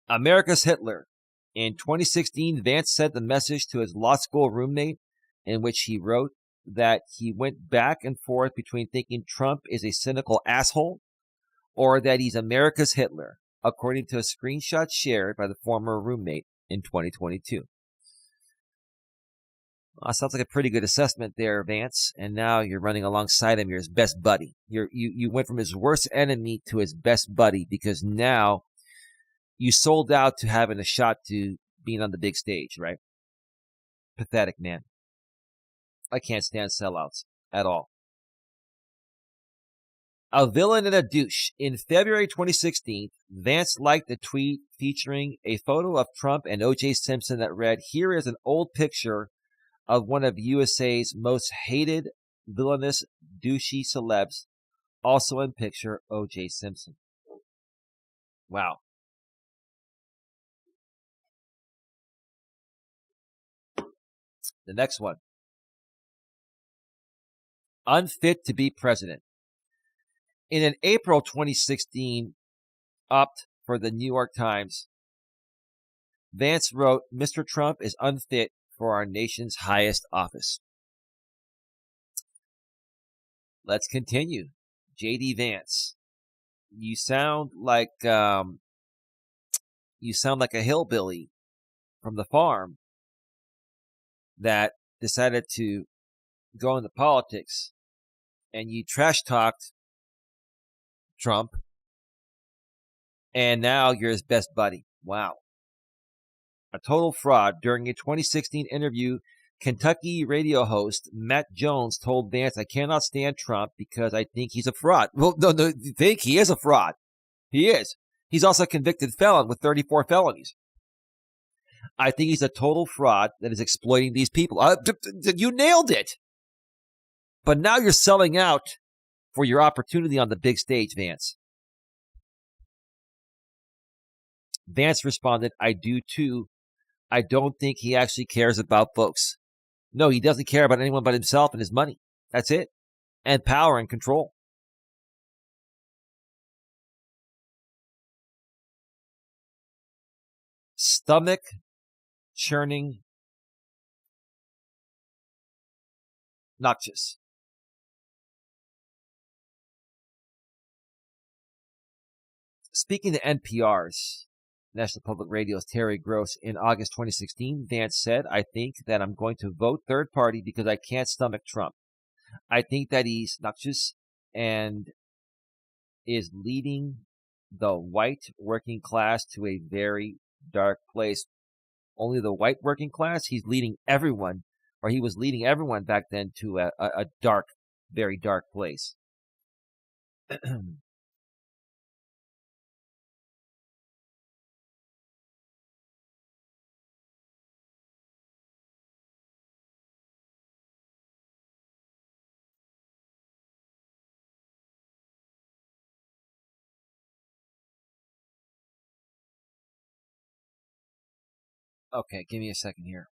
America's Hitler. In 2016, Vance sent the message to his law school roommate in which he wrote that he went back and forth between thinking Trump is a cynical asshole or that he's America's Hitler, according to a screenshot shared by the former roommate in 2022. Well, sounds like a pretty good assessment there, Vance. And now you're running alongside him. You're his best buddy. You went from his worst enemy to his best buddy because now you sold out to having a shot to being on the big stage, right? Pathetic, man. I can't stand sellouts at all. A villain and a douche. In February 2016, Vance liked a tweet featuring a photo of Trump and O.J. Simpson that read, "Here is an old picture of one of USA's most hated, villainous, douchey celebs. Also in picture, O.J. Simpson." Wow. The next one. Unfit to be president. In an April 2016 opt for the New York Times, Vance wrote, "Mr. Trump is unfit for our nation's highest office." Let's continue. J.D. Vance, you sound like a hillbilly from the farm that decided to go into politics, and you trash talked Trump, and now you're his best buddy. Wow. A total fraud. During a 2016 interview, Kentucky radio host Matt Jones told Vance, "I cannot stand Trump because I think he's a fraud." Well, no, you think he is a fraud. He is. He's also a convicted felon with 34 felonies. I think he's a total fraud that is exploiting these people. You nailed it. But now you're selling out for your opportunity on the big stage, Vance. Vance responded, "I do too. I don't think he actually cares about folks. No, he doesn't care about anyone but himself and his money. That's it. And power and control." Stomach churning, noxious. Speaking to NPR's National Public Radio's Terry Gross in August 2016, Vance said, "I think that I'm going to vote third party because I can't stomach Trump. I think that he's noxious and is leading the white working class to a very dark place." Only the white working class? He's leading everyone, or he was leading everyone back then to a dark, very dark place. Okay, give me a second here.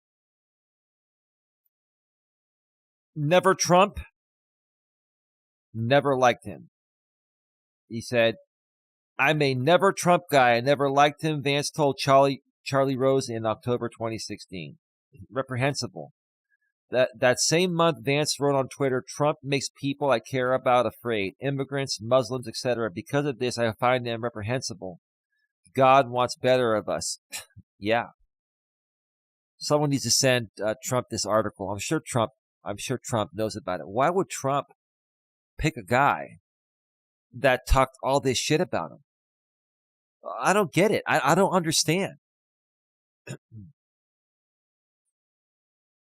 Never Trump, never liked him. He said, I'm a never Trump guy. I never liked him, Vance told Charlie Rose in October 2016. Reprehensible. That same month, Vance wrote on Twitter, Trump makes people I care about afraid, immigrants, Muslims, etc. Because of this, I find them reprehensible. God wants better of us. Yeah. Someone needs to send Trump this article. I'm sure Trump knows about it. Why would Trump pick a guy that talked all this shit about him? I don't get it. I don't understand.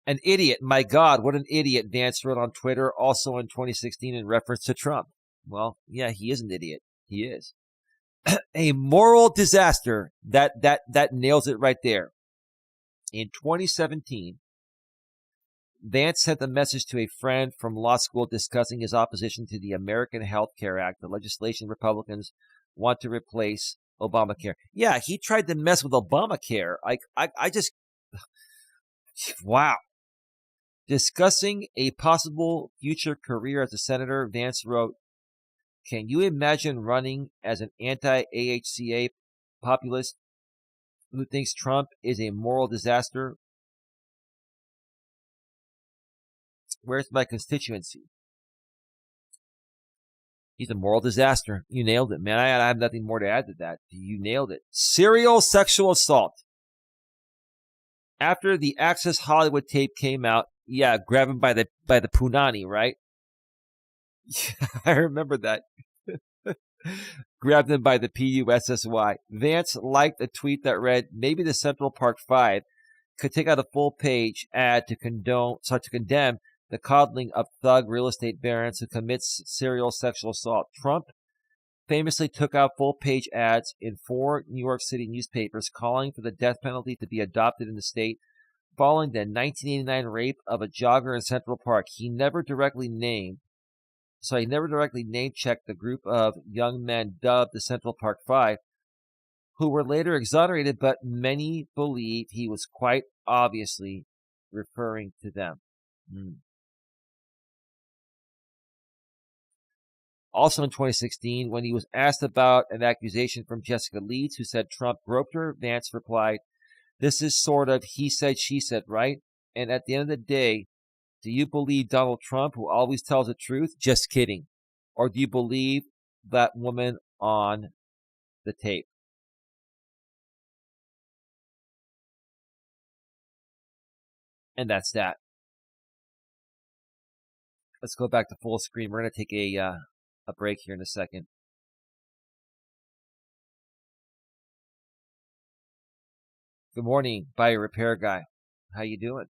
An idiot. My God, what an idiot, Vance wrote on Twitter, also in 2016 in reference to Trump. Well, yeah, he is an idiot. He is. A moral disaster. That nails it right there. In 2017, Vance sent a message to a friend from law school discussing his opposition to the American Health Care Act, the legislation Republicans want to replace Obamacare. Yeah, he tried to mess with Obamacare. I just, wow. Discussing a possible future career as a senator, Vance wrote, can you imagine running as an anti-AHCA populist who thinks Trump is a moral disaster? Where's my constituency? He's a moral disaster. You nailed it, man. I have nothing more to add to that. You nailed it. Serial sexual assault. After the Access Hollywood tape came out, yeah, grab him by the punani, right? I remember that. Grabbed him by the P-U-S-S-Y. Vance liked a tweet that read, maybe the Central Park Five could take out a full-page ad to condemn the coddling of thug real estate barons who commits serial sexual assault. Trump famously took out full-page ads in 4 New York City newspapers calling for the death penalty to be adopted in the state following the 1989 rape of a jogger in Central Park. He never directly name-checked the group of young men dubbed the Central Park Five, who were later exonerated, but many believe he was quite obviously referring to them. Also in 2016, when he was asked about an accusation from Jessica Leeds, who said Trump groped her, Vance replied, this is sort of he said, she said, right? And at the end of the day, do you believe Donald Trump, who always tells the truth? Just kidding. Or do you believe that woman on the tape? And that's that. Let's go back to full screen. We're going to take a break here in a second. Good morning, Buyer Repair Guy. How you doing?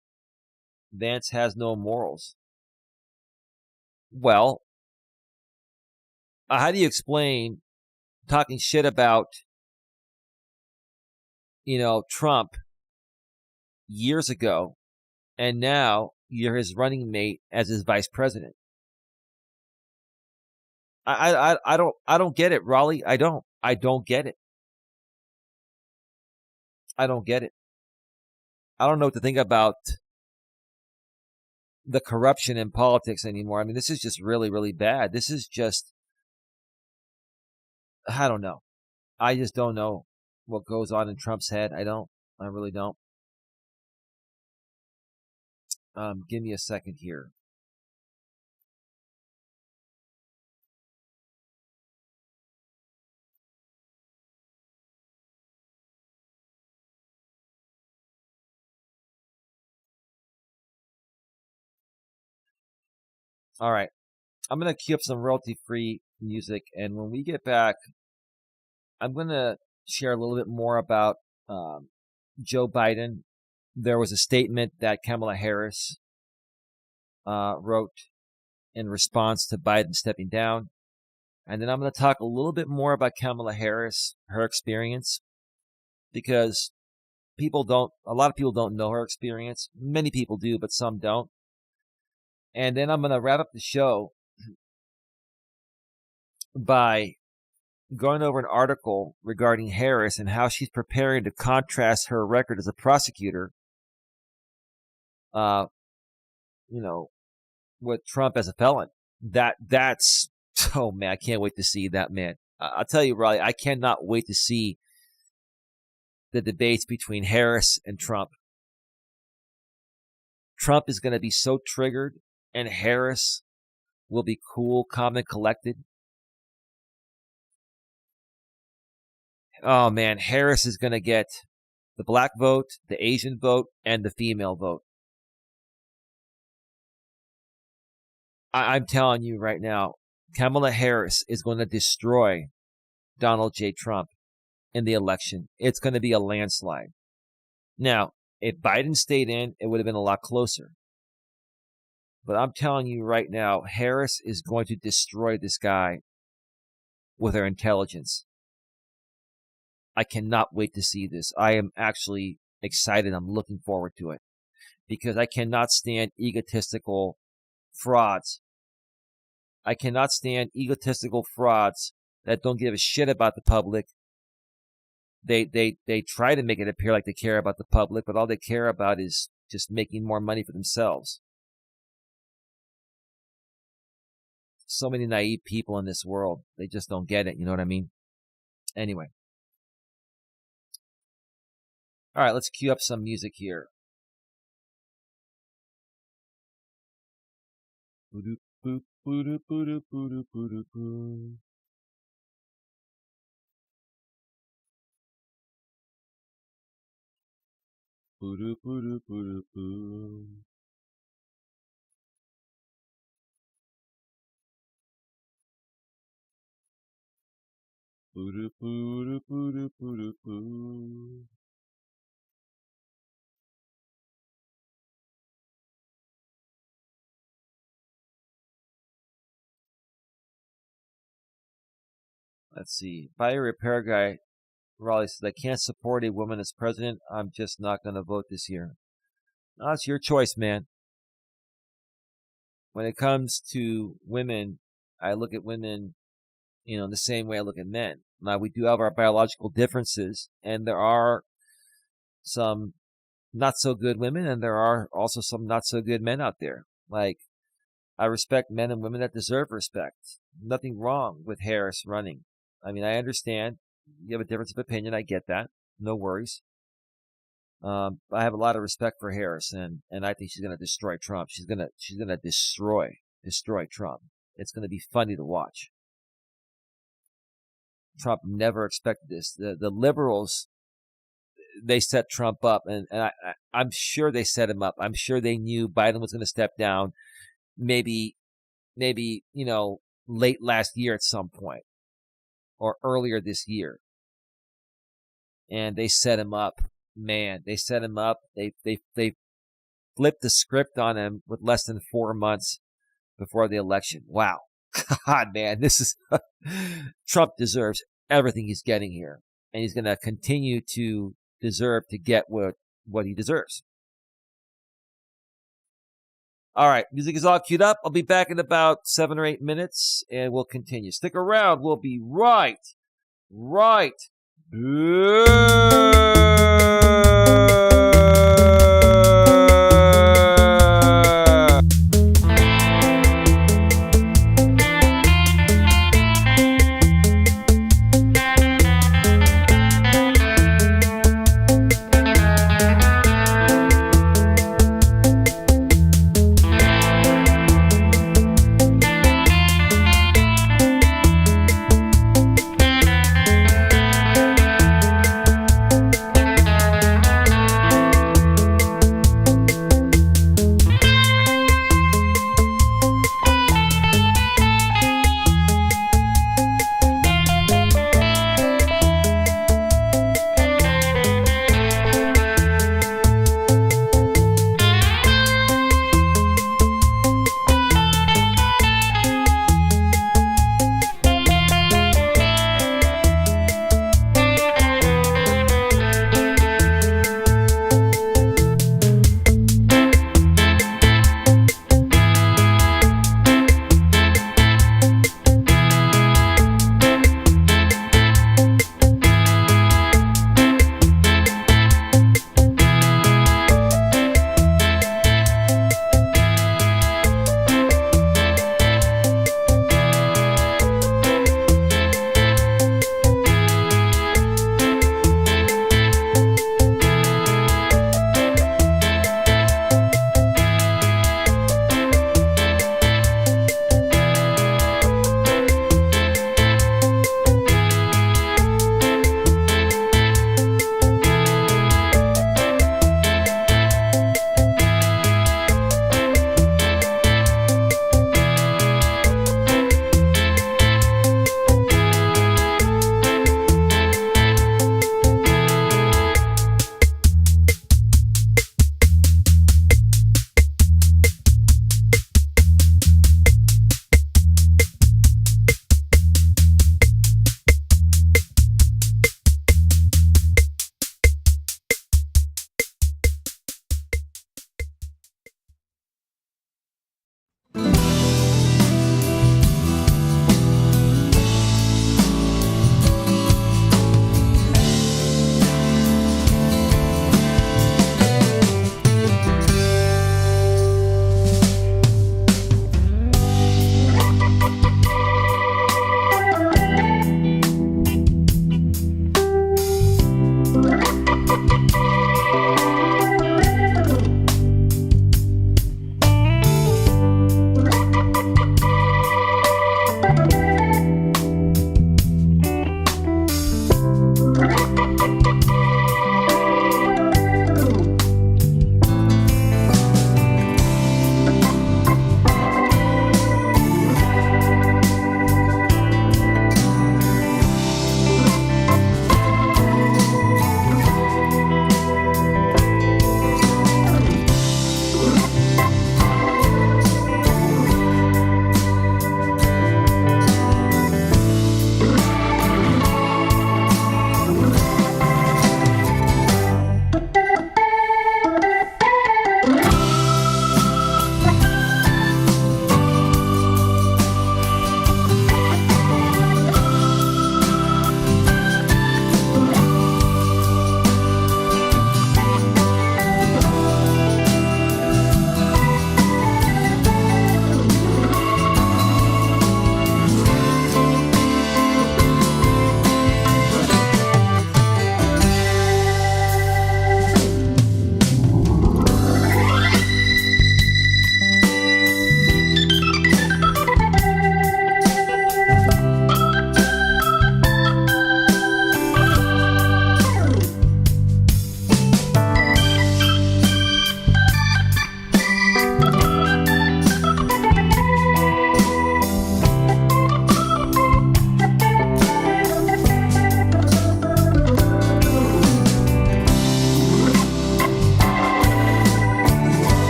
Vance has no morals. Well, how do you explain talking shit about, Trump years ago, and now you're his running mate as his vice president? I don't get it, Raleigh. I don't get it. I don't get it. I don't know what to think about the corruption in politics anymore. I mean, this is just really, really bad. This is just, I don't know. I just don't know what goes on in Trump's head. I really don't. Give me a second here. All right. I'm going to queue up some royalty-free music, and when we get back, I'm going to share a little bit more about Joe Biden. There was a statement that Kamala Harris wrote in response to Biden stepping down. And then I'm going to talk a little bit more about Kamala Harris, her experience, because a lot of people don't know her experience. Many people do, but some don't. And then I'm going to wrap up the show by going over an article regarding Harris and how she's preparing to contrast her record as a prosecutor, with Trump as a felon. That's, oh man, I can't wait to see that, man. I'll tell you, Riley, I cannot wait to see the debates between Harris and Trump. Trump is going to be so triggered, and Harris will be cool, calm, and collected. Oh, man, Harris is going to get the black vote, the Asian vote, and the female vote. I'm telling you right now, Kamala Harris is going to destroy Donald J. Trump in the election. It's going to be a landslide. Now, if Biden stayed in, it would have been a lot closer. But I'm telling you right now, Harris is going to destroy this guy with her intelligence. I cannot wait to see this. I am actually excited. I'm looking forward to it because I cannot stand egotistical frauds. I cannot stand egotistical frauds that don't give a shit about the public. They try to make it appear like they care about the public, but all they care about is just making more money for themselves. So many naive people in this world. They just don't get it. You know what I mean? Anyway. All right, let's cue up some music here. Let's see. Fire repair guy, Raleigh says, I can't support a woman as president. I'm just not going to vote this year. No, it's your choice, man. When it comes to women, I look at women, the same way I look at men. Now, we do have our biological differences, and there are some not so good women, and there are also some not so good men out there. Like, I respect men and women that deserve respect. Nothing wrong with Harris running. I mean, I understand you have a difference of opinion. I get that. No worries. I have a lot of respect for Harris, and I think she's going to destroy Trump. She's going to destroy Trump. It's going to be funny to watch. Trump never expected this. The liberals, they set Trump up, and I'm sure they set him up. I'm sure they knew Biden was going to step down, maybe late last year at some point, or earlier this year. And they set him up. Man, they set him up. They flipped the script on him with less than 4 months before the election. Wow. God, man, this is Trump deserves everything he's getting here. And he's going to continue to deserve to get what he deserves. All right, music is all queued up. I'll be back in about 7 or 8 minutes, and we'll continue. Stick around. We'll be right back.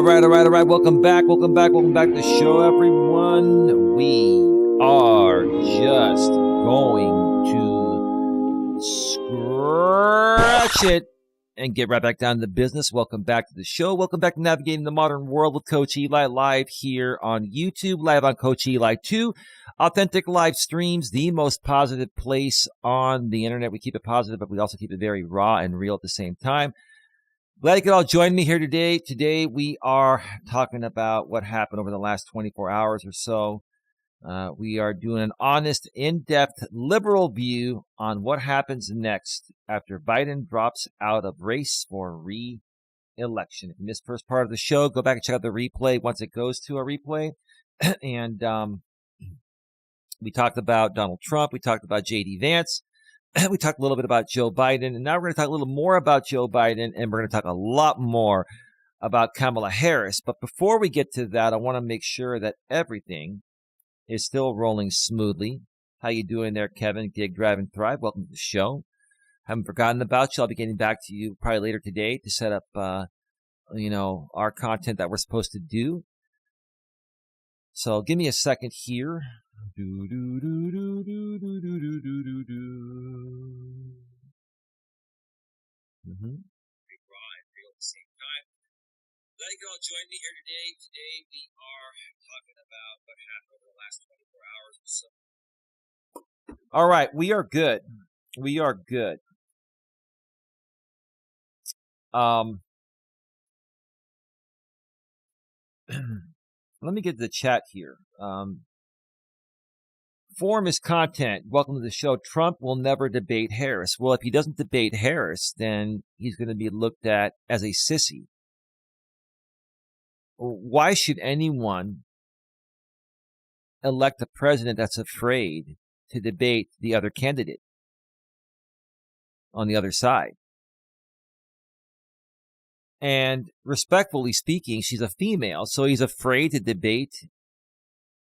All right. Welcome back to the show, everyone. We are just going to scratch it and get right back down to business. Welcome back to the show. Welcome back to Navigating the Modern World with Coach Eli, live here on YouTube, live on Coach Eli 2. Authentic live streams, the most positive place on the internet. We keep it positive, but we also keep it very raw and real at the same time. Glad you could all join me here today. Today we are talking about what happened over the last 24 hours or so. We are doing an honest, in-depth, liberal view on what happens next after Biden drops out of race for re-election. If you missed the first part of the show, go back and check out the replay once it goes to a replay. And we talked about Donald Trump. We talked about J.D. Vance. We talked a little bit about Joe Biden, and now we're going to talk a little more about Joe Biden, and we're going to talk a lot more about Kamala Harris. But before we get to that, I want to make sure that everything is still rolling smoothly. How you doing there, Kevin? Gig, Drive, and Thrive. Welcome to the show. Haven't forgotten about you. I'll be getting back to you probably later today to set up, our content that we're supposed to do. So give me a second here. Glad you all join me here today. Today we are talking about what happened over the last 24 hours or so. All right, we are good. Let me get to the chat here. Form is content. Welcome to the show. Trump will never debate Harris. Well, if he doesn't debate Harris, then he's going to be looked at as a sissy. Why should anyone elect a president that's afraid to debate the other candidate on the other side? And respectfully speaking, she's a female, so he's afraid to debate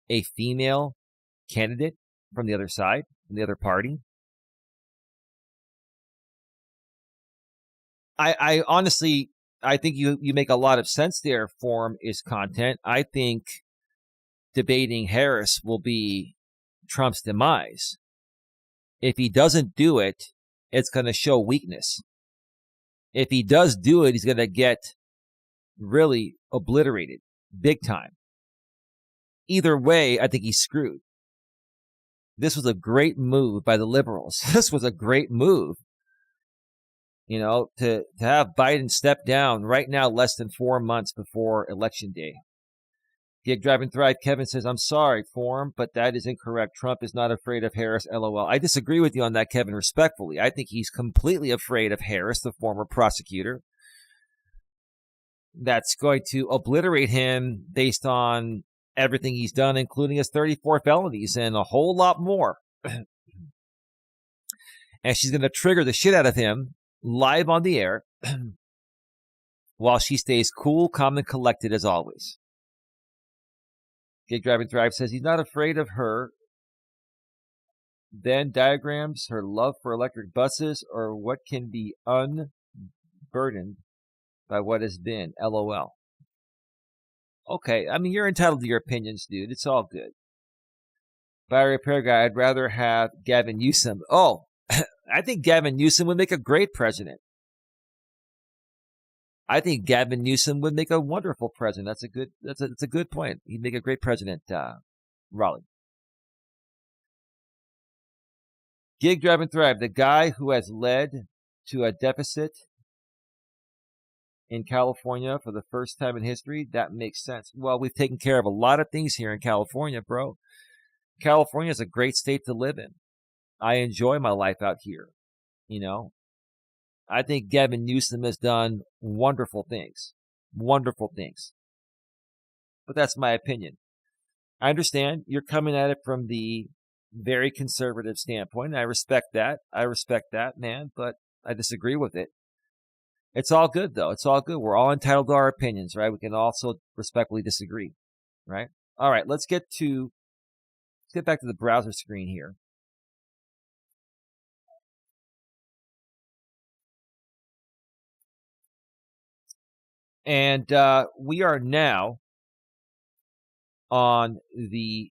a female candidate from the other side, from the other party. I honestly, I think you make a lot of sense there. Form is content. I think debating Harris will be Trump's demise. If he doesn't do it, it's going to show weakness. If he does do it, he's going to get really obliterated big time. Either way, I think he's screwed. This was a great move by the liberals. This was a great move. You know, to have Biden step down right now, less than 4 months before Election Day. Gig, Drive, and Thrive. Kevin says, I'm sorry, Form, but that is incorrect. Trump is not afraid of Harris, LOL. I disagree with you on that, Kevin, respectfully. I think he's completely afraid of Harris, the former prosecutor. That's going to obliterate him based on everything he's done, including his 34 felonies and a whole lot more. And she's going to trigger the shit out of him live on the air while she stays cool, calm, and collected as always. Gig, Drive, and Thrive says he's not afraid of her. Then diagrams her love for electric buses or what can be unburdened by what has been. LOL. Okay, I mean, you're entitled to your opinions, dude. It's all good. Battery repair guy, I'd rather have Gavin Newsom. Oh, I think Gavin Newsom would make a great president. I think Gavin Newsom would make a wonderful president. That's a good point. He'd make a great president, Raleigh. Gig, Drive, and Thrive. The guy who has led to a deficit in California for the first time in history, that makes sense. Well, we've taken care of a lot of things here in California, bro. California is a great state to live in. I enjoy my life out here, you know. I think Gavin Newsom has done wonderful things. Wonderful things. But that's my opinion. I understand you're coming at it from the very conservative standpoint. I respect that. Man, but I disagree with it. It's all good, though. It's all good. We're all entitled to our opinions, right? We can also respectfully disagree, right? All right, let's get back to the browser screen here. And we are now on the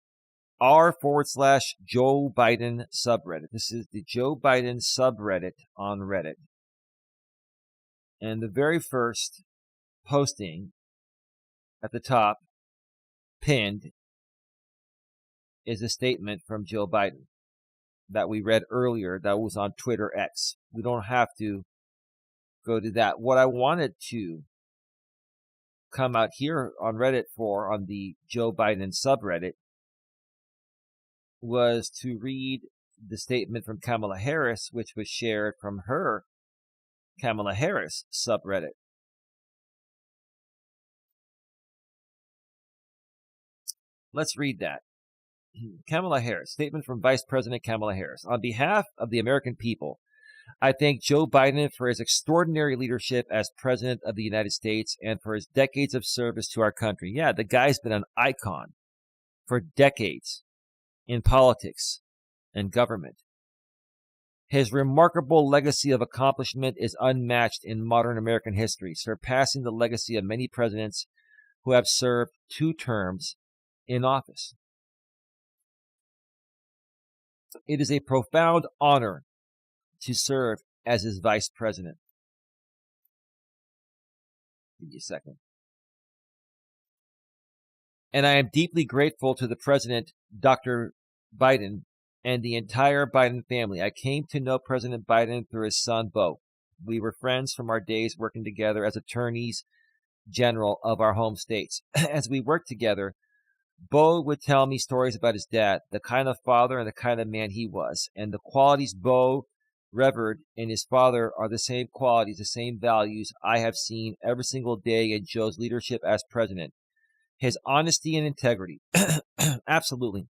r/Joe Biden subreddit. This is the Joe Biden subreddit on Reddit. And the very first posting at the top, pinned, is a statement from Joe Biden that we read earlier that was on Twitter X. We don't have to go to that. What I wanted to come out here on Reddit for, on the Joe Biden subreddit, was to read the statement from Kamala Harris, which was shared from her Kamala Harris subreddit. Let's read that. Kamala Harris, statement from Vice President Kamala Harris. On behalf of the American people, I thank Joe Biden for his extraordinary leadership as President of the United States and for his decades of service to our country. Yeah, the guy's been an icon for decades in politics and government. His remarkable legacy of accomplishment is unmatched in modern American history, surpassing the legacy of many presidents who have served 2 terms in office. It is a profound honor to serve as his vice president. Give me a second. And I am deeply grateful to the president, Dr. Biden, and the entire Biden family. I came to know President Biden through his son, Beau. We were friends from our days working together as attorneys general of our home states. As we worked together, Beau would tell me stories about his dad, the kind of father and the kind of man he was. And the qualities Beau revered in his father are the same qualities, the same values I have seen every single day in Joe's leadership as president. His honesty and integrity. Absolutely.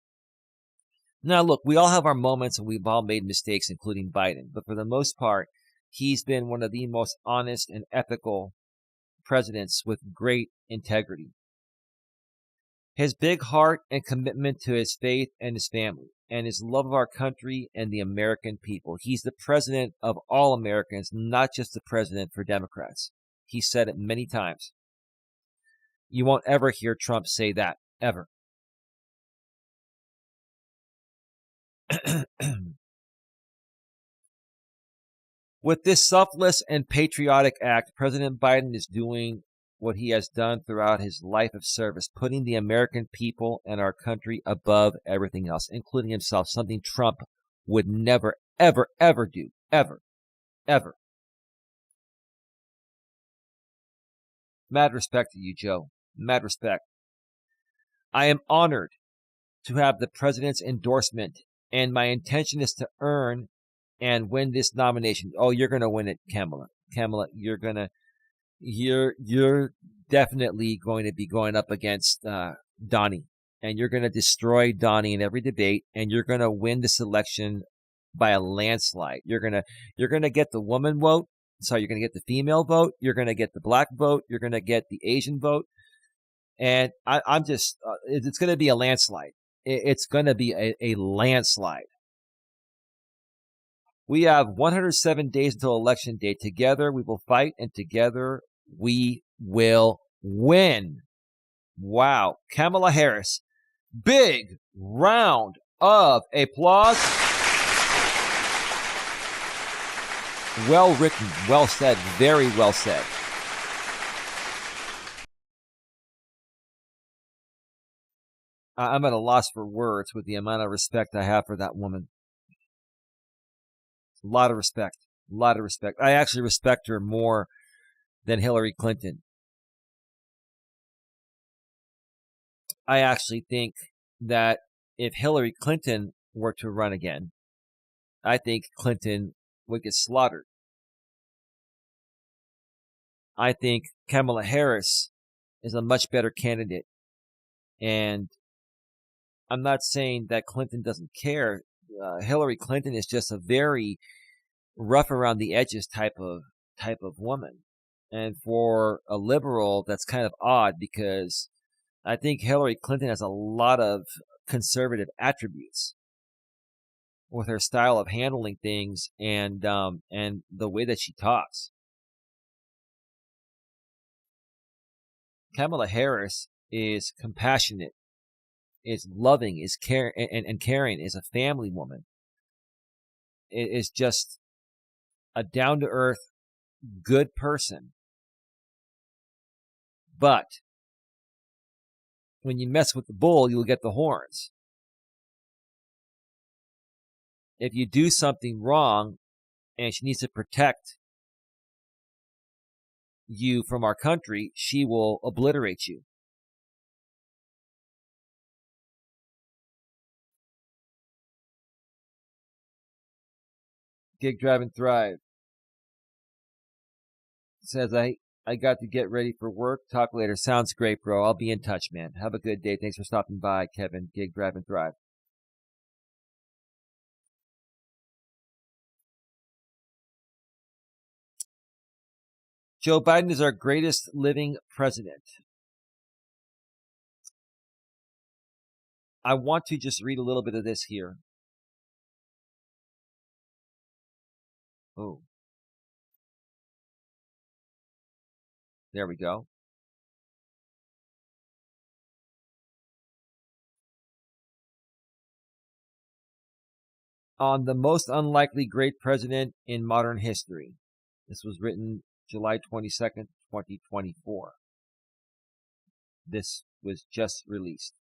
Now, look, we all have our moments and we've all made mistakes, including Biden. But for the most part, he's been one of the most honest and ethical presidents with great integrity. His big heart and commitment to his faith and his family, and his love of our country and the American people. He's the president of all Americans, not just the president for Democrats. He said it many times. You won't ever hear Trump say that, ever. With this selfless and patriotic act, President Biden is doing what he has done throughout his life of service, putting the American people and our country above everything else, including himself, something Trump would never, ever, ever do. Ever. Ever. Mad respect to you, Joe. Mad respect. I am honored to have the president's endorsement, and my intention is to earn and win this nomination. Oh, you're going to win it, Kamala. Kamala, you're definitely going to be going up against Donnie, and you're going to destroy Donnie in every debate, and you're going to win this election by a landslide. You're going to get the woman vote. So you're going to get the female vote. You're going to get the black vote. You're going to get the Asian vote. And I'm just, it's going to be a landslide. It's going to be a landslide. We have 107 days until election day. Together we will fight, and together we will win. Wow. Kamala Harris, big round of applause. Well written, well said, very well said. I'm at a loss for words with the amount of respect I have for that woman. A lot of respect. A lot of respect. I actually respect her more than Hillary Clinton. I actually think that if Hillary Clinton were to run again, I think Clinton would get slaughtered. I think Kamala Harris is a much better candidate. And I'm not saying that Clinton doesn't care. Hillary Clinton is just a very rough around the edges type of woman. And for a liberal, that's kind of odd, because I think Hillary Clinton has a lot of conservative attributes with her style of handling things and the way that she talks. Kamala Harris is compassionate, is loving, is and caring, is a family woman. It is just a down-to-earth, good person. But when you mess with the bull, you'll get the horns. If you do something wrong and she needs to protect you from our country, she will obliterate you. Gig, Drive, and Thrive says, I got to get ready for work. Talk later. Sounds great, bro. I'll be in touch, man. Have a good day. Thanks for stopping by, Kevin. Gig, Drive, and Thrive. Joe Biden is our greatest living president. I want to just read a little bit of this here. Oh. There we go. On the most unlikely great president in modern history. This was written July 22nd, 2024. This was just released.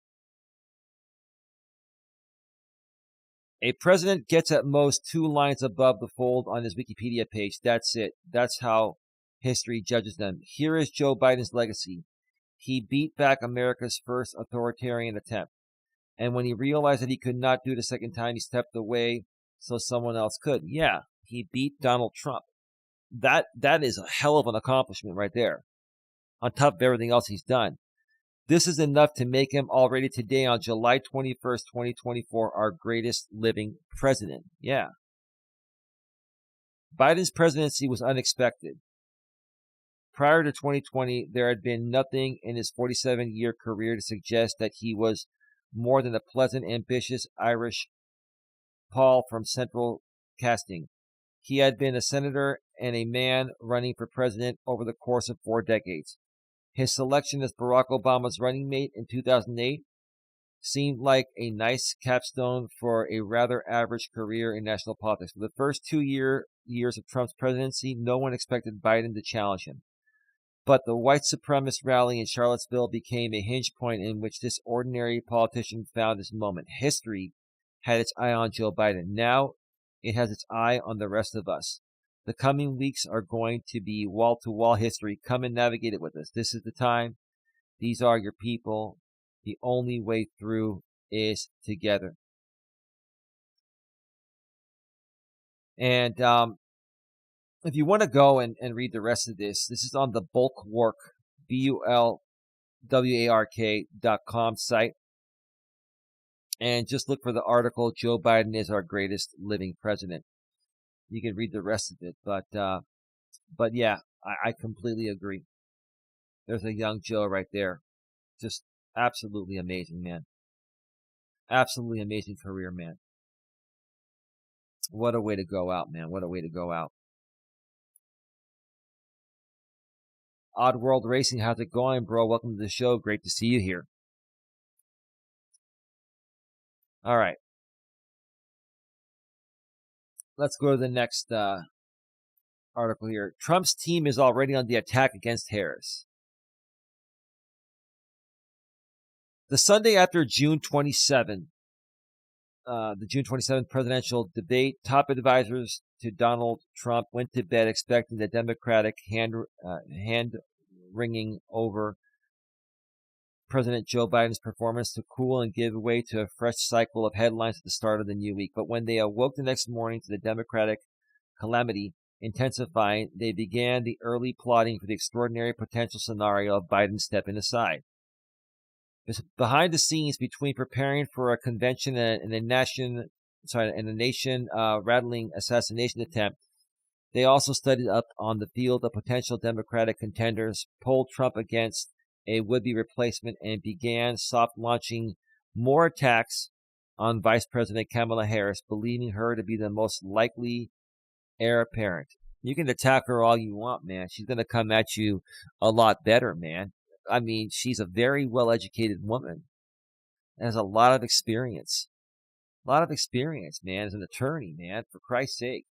A president gets at most 2 lines above the fold on his Wikipedia page. That's it. That's how history judges them. Here is Joe Biden's legacy. He beat back America's first authoritarian attempt. And when he realized that he could not do it a second time, he stepped away so someone else could. Yeah, he beat Donald Trump. That is a hell of an accomplishment right there, on top of everything else he's done. This is enough to make him already today on July 21st, 2024, our greatest living president. Yeah. Biden's presidency was unexpected. Prior to 2020, there had been nothing in his 47-year career to suggest that he was more than a pleasant, ambitious Irish Paul from Central Casting. He had been a senator and a man running for president over the course of 4 decades. His selection as Barack Obama's running mate in 2008 seemed like a nice capstone for a rather average career in national politics. For the first 2 years of Trump's presidency, no one expected Biden to challenge him. But the white supremacist rally in Charlottesville became a hinge point in which this ordinary politician found his moment. History had its eye on Joe Biden. Now it has its eye on the rest of us. The coming weeks are going to be wall-to-wall history. Come and navigate it with us. This is the time. These are your people. The only way through is together. And if you want to go and read the rest of this, this is on the Bulwark, BULWARK.com site. And just look for the article, Joe Biden is our greatest living president. You can read the rest of it. But yeah, I completely agree. There's a young Joe right there. Just absolutely amazing, man. Absolutely amazing career, man. What a way to go out, man. What a way to go out. Odd World Racing, how's it going, bro? Welcome to the show. Great to see you here. All right. Let's go to the next article here. Trump's team is already on the attack against Harris. The Sunday after June 27, the June 27th presidential debate, top advisors to Donald Trump went to bed expecting the Democratic hand-wringing over President Joe Biden's performance to cool and give way to a fresh cycle of headlines at the start of the new week. But when they awoke the next morning to the Democratic calamity intensifying, they began the early plotting for the extraordinary potential scenario of Biden stepping aside. Behind the scenes, between preparing for a convention and a nation-rattling assassination attempt, they also studied up on the field of potential Democratic contenders, polled Trump against a would-be replacement, and began soft-launching more attacks on Vice President Kamala Harris, believing her to be the most likely heir apparent. You can attack her all you want, man. She's going to come at you a lot better, man. I mean, she's a very well-educated woman and has a lot of experience. A lot of experience, man, as an attorney, man, for Christ's sake.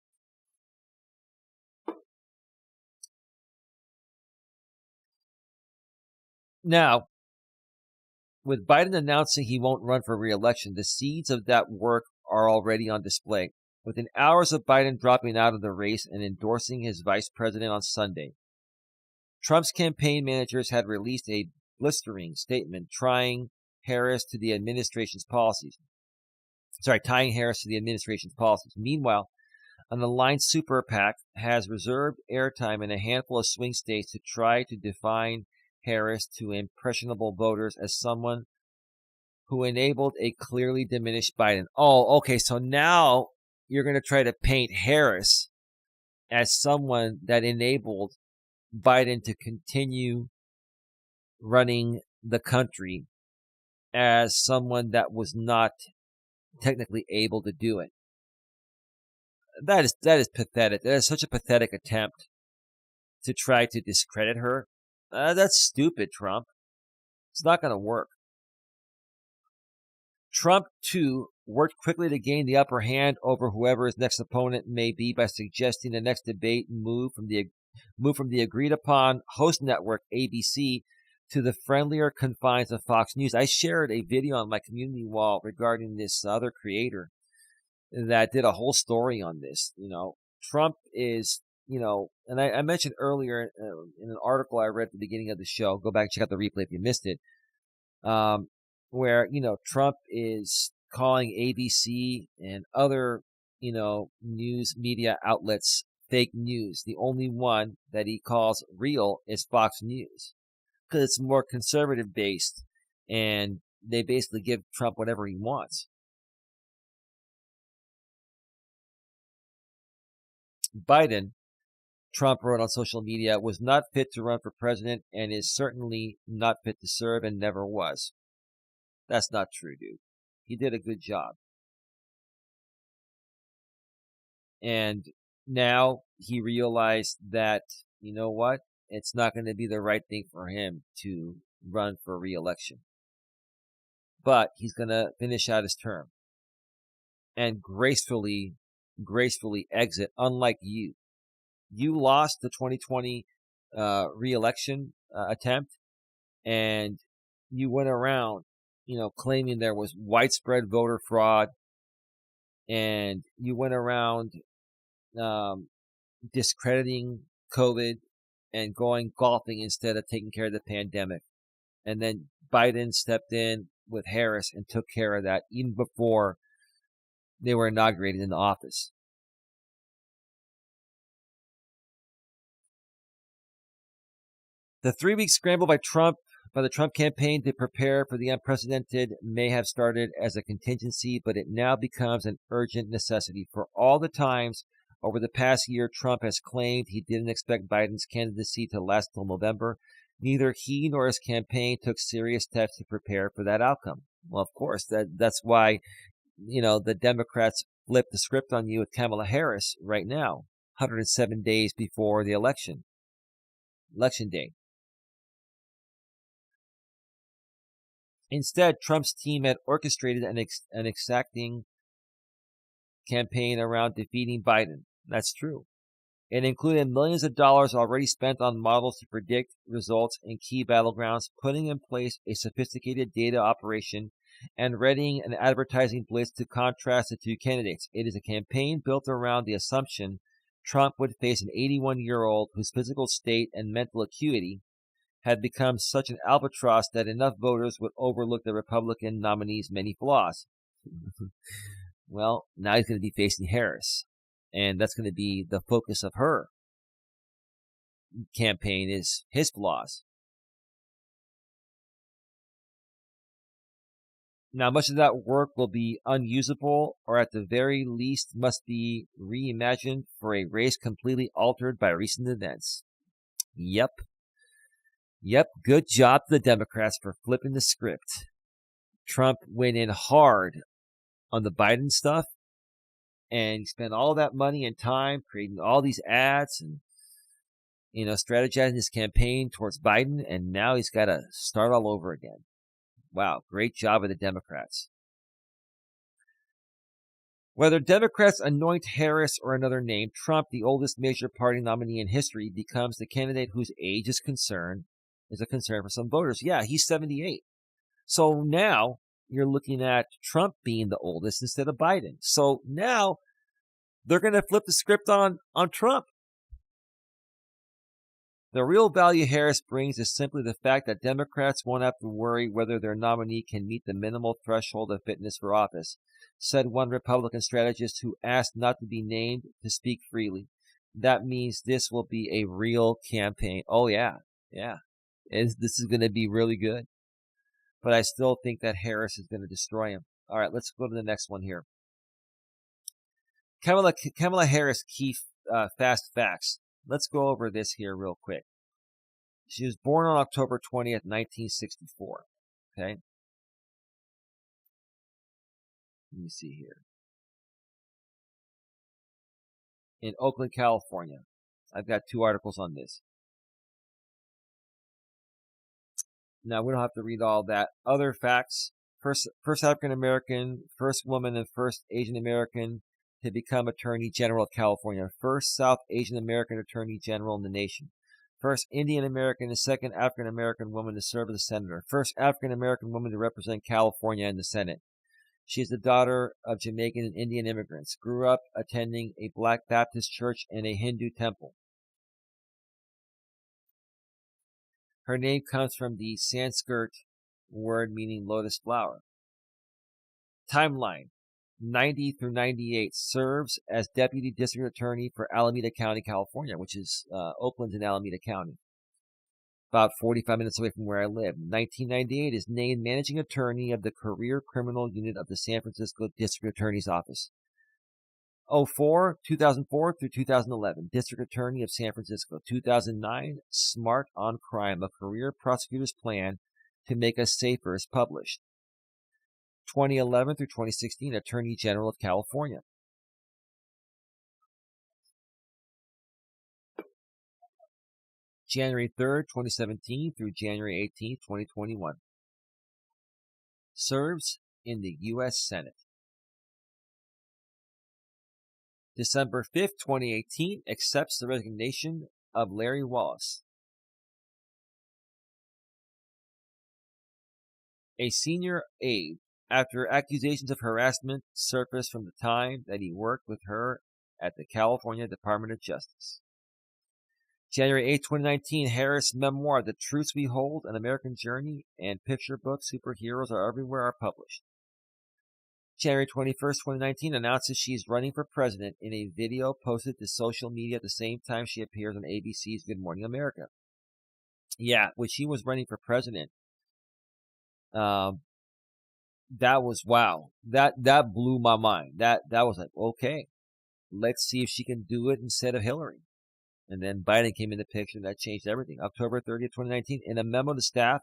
Now, with Biden announcing he won't run for re-election, the seeds of that work are already on display. Within hours of Biden dropping out of the race and endorsing his vice president on Sunday, Trump's campaign managers had released a blistering statement tying Harris to the administration's policies. Meanwhile, an aligned super PAC has reserved airtime in a handful of swing states to try to define Harris to impressionable voters as someone who enabled a clearly diminished Biden. Oh, okay, so now you're going to try to paint Harris as someone that enabled Biden to continue running the country as someone that was not technically able to do it. That is pathetic. That is such a pathetic attempt to try to discredit her. That's stupid, Trump. It's not going to work. Trump, too, worked quickly to gain the upper hand over whoever his next opponent may be by suggesting the next debate move from the agreed-upon host network, ABC, to the friendlier confines of Fox News. I shared a video on my community wall regarding this other creator that did a whole story on this. Trump is, and I mentioned earlier in an article I read at the beginning of the show, go back and check out the replay if you missed it, where, Trump is calling ABC and other, news media outlets fake news. The only one that he calls real is Fox News because it's more conservative based and they basically give Trump whatever he wants. Biden, Trump wrote on social media, was not fit to run for president and is certainly not fit to serve and never was. That's not true, dude. He did a good job. And now he realized that, you know what? It's not going to be the right thing for him to run for re-election. But he's going to finish out his term and gracefully exit, unlike you. You lost the 2020 re-election attempt, and you went around, claiming there was widespread voter fraud, and you went around discrediting COVID and going golfing instead of taking care of the pandemic. And then Biden stepped in with Harris and took care of that even before they were inaugurated in the office. The 3-week scramble by the Trump campaign to prepare for the unprecedented may have started as a contingency, but it now becomes an urgent necessity. For all the times over the past year Trump has claimed he didn't expect Biden's candidacy to last till November, neither he nor his campaign took serious steps to prepare for that outcome. Well, of course, that's why, the Democrats flipped the script on you with Kamala Harris right now, 107 days before the election day. Instead, Trump's team had orchestrated an exacting campaign around defeating Biden. That's true. It included millions of dollars already spent on models to predict results in key battlegrounds, putting in place a sophisticated data operation, and readying an advertising blitz to contrast the two candidates. It is a campaign built around the assumption Trump would face an 81-year-old whose physical state and mental acuity had become such an albatross that enough voters would overlook the Republican nominee's many flaws. Well, now he's going to be facing Harris, and that's going to be the focus of her campaign, is his flaws. Now, much of that work will be unusable, or at the very least must be reimagined for a race completely altered by recent events. Yep, good job to the Democrats for flipping the script. Trump went in hard on the Biden stuff, and he spent all that money and time creating all these ads and strategizing his campaign towards Biden, and now he's got to start all over again. Wow, great job of the Democrats. Whether Democrats anoint Harris or another name, Trump, the oldest major party nominee in history, becomes the candidate whose age is a concern for some voters. Yeah, he's 78. So now you're looking at Trump being the oldest instead of Biden. So now they're going to flip the script on Trump. The real value Harris brings is simply the fact that Democrats won't have to worry whether their nominee can meet the minimal threshold of fitness for office, said one Republican strategist who asked not to be named to speak freely. That means this will be a real campaign. Oh, yeah. This is going to be really good. But I still think that Harris is going to destroy him. All right, let's go to the next one here. Kamala Harris key fast facts. Let's go over this here real quick. She was born on October 20th, 1964. Okay? Let me see here. In Oakland, California. I've got 2 articles on this. Now, we don't have to read all that. Other facts. First African American, first woman, and first Asian American to become Attorney General of California. First South Asian American Attorney General in the nation. First Indian American and second African American woman to serve as a senator. First African American woman to represent California in the Senate. She is the daughter of Jamaican and Indian immigrants. Grew up attending a Black Baptist church and a Hindu temple. Her name comes from the Sanskrit word meaning lotus flower. Timeline. 90 through 98, serves as Deputy District Attorney for Alameda County, California, which is Oakland and Alameda County, about 45 minutes away from where I live. 1998 is named Managing Attorney of the Career Criminal Unit of the San Francisco District Attorney's Office. 2004 through 2011, District Attorney of San Francisco. 2009, Smart on Crime, a career prosecutor's plan to make us safer, is published. 2011 through 2016, Attorney General of California. January 3rd, 2017 through January 18th, 2021. Serves in the U.S. Senate. December 5th, 2018, accepts the resignation of Larry Wallace. A senior aide, after accusations of harassment surfaced from the time that he worked with her at the California Department of Justice. January 8, 2019, Harris' memoir, The Truths We Hold, An American Journey, and picture book, Superheroes Are Everywhere, are published. January 21st, 2019, announces she's running for president in a video posted to social media at the same time she appears on ABC's Good Morning America. Yeah, when she was running for president, that was wow. That blew my mind. That was like, okay, let's see if she can do it instead of Hillary. And then Biden came in the picture, and that changed everything. October 30th, 2019, in a memo to staff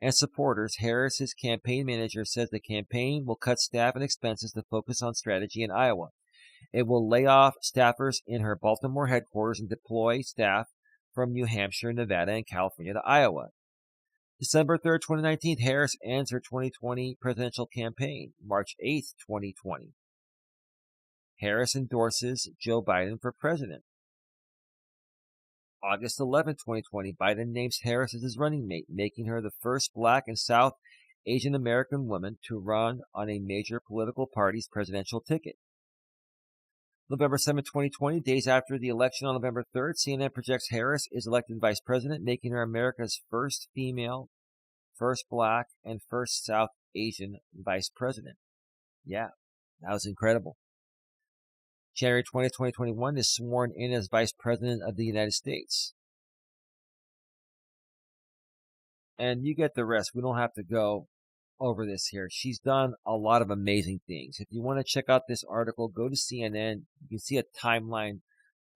and supporters, Harris's campaign manager says the campaign will cut staff and expenses to focus on strategy in Iowa. It will lay off staffers in her Baltimore headquarters and deploy staff from New Hampshire, Nevada, and California to Iowa. December 3rd, 2019, Harris ends her 2020 presidential campaign. March 8th, 2020. Harris endorses Joe Biden for president. August 11, 2020, Biden names Harris as his running mate, making her the first Black and South Asian American woman to run on a major political party's presidential ticket. November 7, 2020, days after the election on November 3rd, CNN projects Harris is elected vice president, making her America's first female, first Black, and first South Asian vice president. Yeah, that was incredible. January 20th, 2021, is sworn in as Vice President of the United States. And you get the rest. We don't have to go over this here. She's done a lot of amazing things. If you want to check out this article, go to CNN. You can see a timeline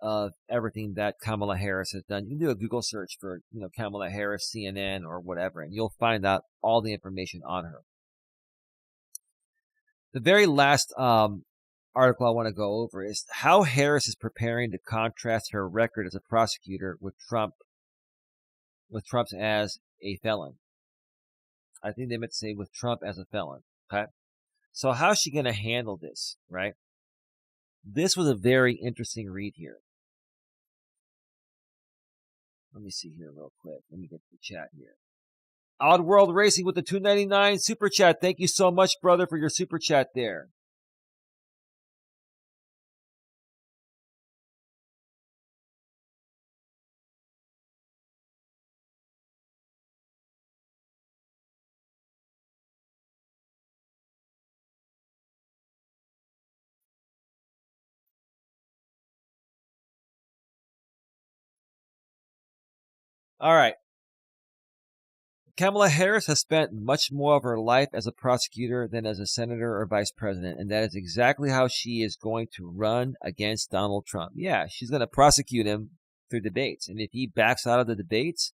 of everything that Kamala Harris has done. You can do a Google search for, Kamala Harris, CNN, or whatever, and you'll find out all the information on her. The very last article I want to go over is how Harris is preparing to contrast her record as a prosecutor with Trump's as a felon. I think they meant to say with Trump as a felon. Okay. So how's she going to handle this, right? This was a very interesting read here. Let me see here real quick. Let me get the chat here. Odd World Racing with the $2.99 super chat. Thank you so much, brother, for your super chat there. All right. Kamala Harris has spent much more of her life as a prosecutor than as a senator or vice president, and that is exactly how she is going to run against Donald Trump. Yeah, she's going to prosecute him through debates, and if he backs out of the debates,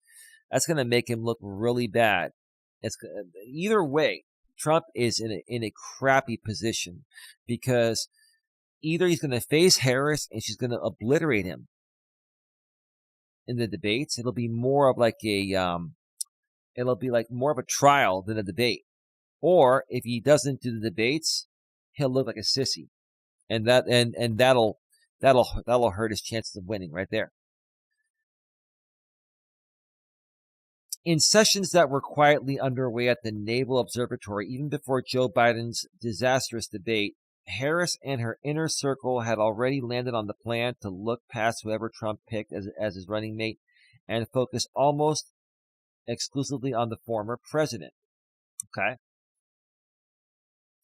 that's going to make him look really bad. Either way, Trump is in a crappy position because either he's going to face Harris and she's going to obliterate him in the debates. It'll be more of like it'll be like more of a trial than a debate. Or if he doesn't do the debates, he'll look like a sissy, and that'll hurt his chances of winning right there. In sessions that were quietly underway at the Naval Observatory, even before Joe Biden's disastrous debate, Harris and her inner circle had already landed on the plan to look past whoever Trump picked as his running mate and focus almost exclusively on the former president. Okay.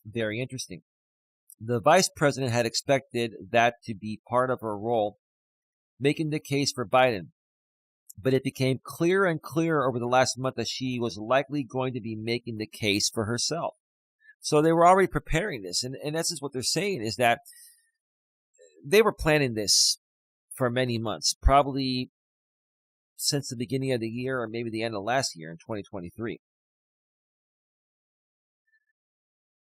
Very interesting. The vice president had expected that to be part of her role, making the case for Biden. But it became clearer and clearer over the last month that she was likely going to be making the case for herself. So they were already preparing this. And in essence, what they're saying is that they were planning this for many months, probably since the beginning of the year or maybe the end of last year in 2023.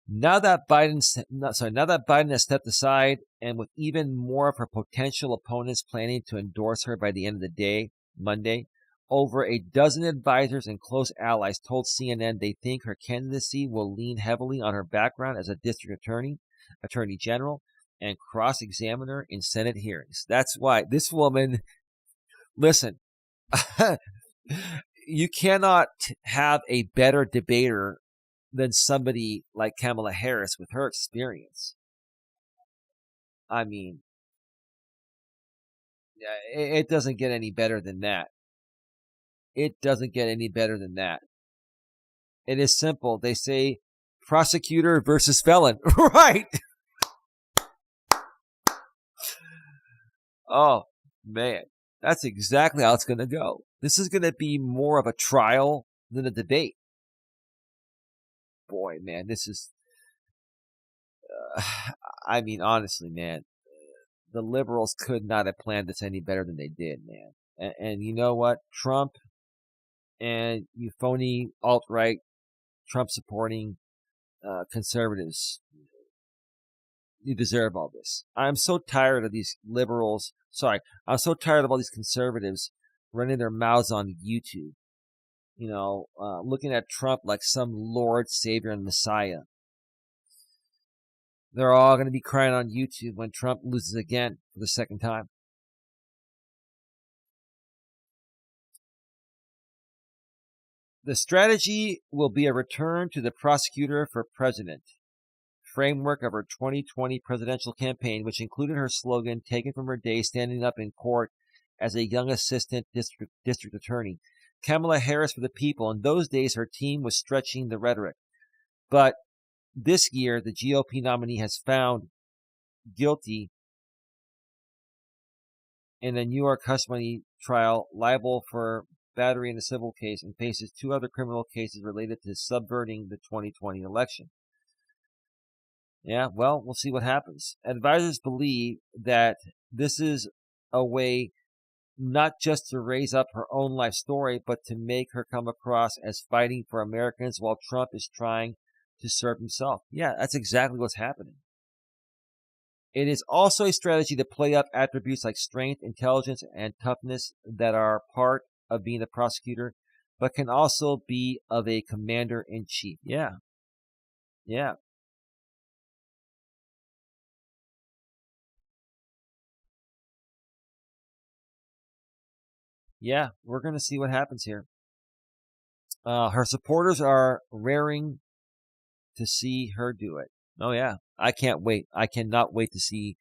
Now that Biden has stepped aside, and with even more of her potential opponents planning to endorse her by the end of the day, Monday, over a dozen advisors and close allies told CNN they think her candidacy will lean heavily on her background as a district attorney, attorney general, and cross-examiner in Senate hearings. That's why this woman, listen, you cannot have a better debater than somebody like Kamala Harris with her experience. I mean, it doesn't get any better than that. It doesn't get any better than that. It is simple. They say prosecutor versus felon. Right. Oh, man. That's exactly how it's going to go. This is going to be more of a trial than a debate. Boy, man, this is... I mean, honestly, man, the liberals could not have planned this any better than they did, man. And you know what? Trump and you phony alt-right, Trump-supporting conservatives, you deserve all this. I'm so tired of these liberals. I'm so tired of all these conservatives running their mouths on YouTube. You know, looking at Trump like some Lord, Savior, and Messiah. They're all going to be crying on YouTube when Trump loses again for the second time. The strategy will be a return to the prosecutor for president framework of her 2020 presidential campaign, which included her slogan taken from her day standing up in court as a young assistant district attorney. Kamala Harris for the people. In those days, her team was stretching the rhetoric. But this year, the GOP nominee has found guilty in a New York hush money trial, liable for battery in a civil case, and faces 2 other criminal cases related to subverting the 2020 election. Yeah, well, we'll see what happens. Advisors believe that this is a way not just to raise up her own life story, but to make her come across as fighting for Americans while Trump is trying to serve himself. Yeah, that's exactly what's happening. It is also a strategy to play up attributes like strength, intelligence, and toughness that are part of being a prosecutor, but can also be of a commander-in-chief. Yeah. Yeah. Yeah. We're going to see what happens here. Her supporters are raring to see her do it. Oh, yeah. I can't wait. I cannot wait to see.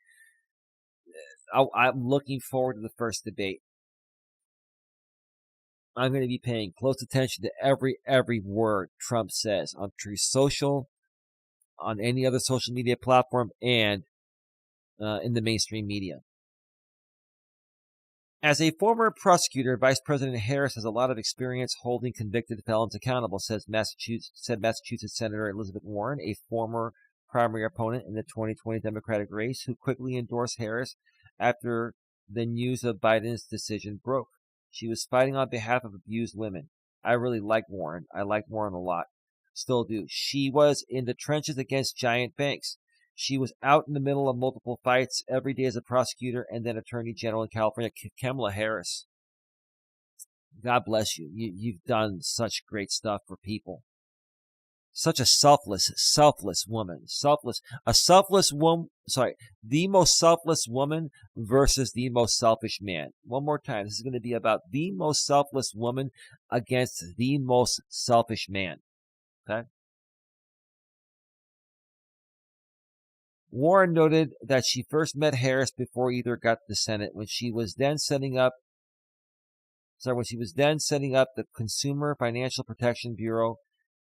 I'm looking forward to the first debate. I'm going to be paying close attention to every word Trump says on Truth Social, on any other social media platform, and in the mainstream media. As a former prosecutor, Vice President Harris has a lot of experience holding convicted felons accountable, said Massachusetts Senator Elizabeth Warren, a former primary opponent in the 2020 Democratic race, who quickly endorsed Harris after the news of Biden's decision broke. She was fighting on behalf of abused women. I really like Warren. I like Warren a lot. Still do. She was in the trenches against giant banks. She was out in the middle of multiple fights every day as a prosecutor and then Attorney General in California, Kamala Harris. God bless you. You've done such great stuff for people. Such a selfless woman. The most selfless woman versus the most selfish man. One more time. This is going to be about the most selfless woman against the most selfish man. Okay? Warren noted that she first met Harris before either got to the Senate when she was then setting up the Consumer Financial Protection Bureau,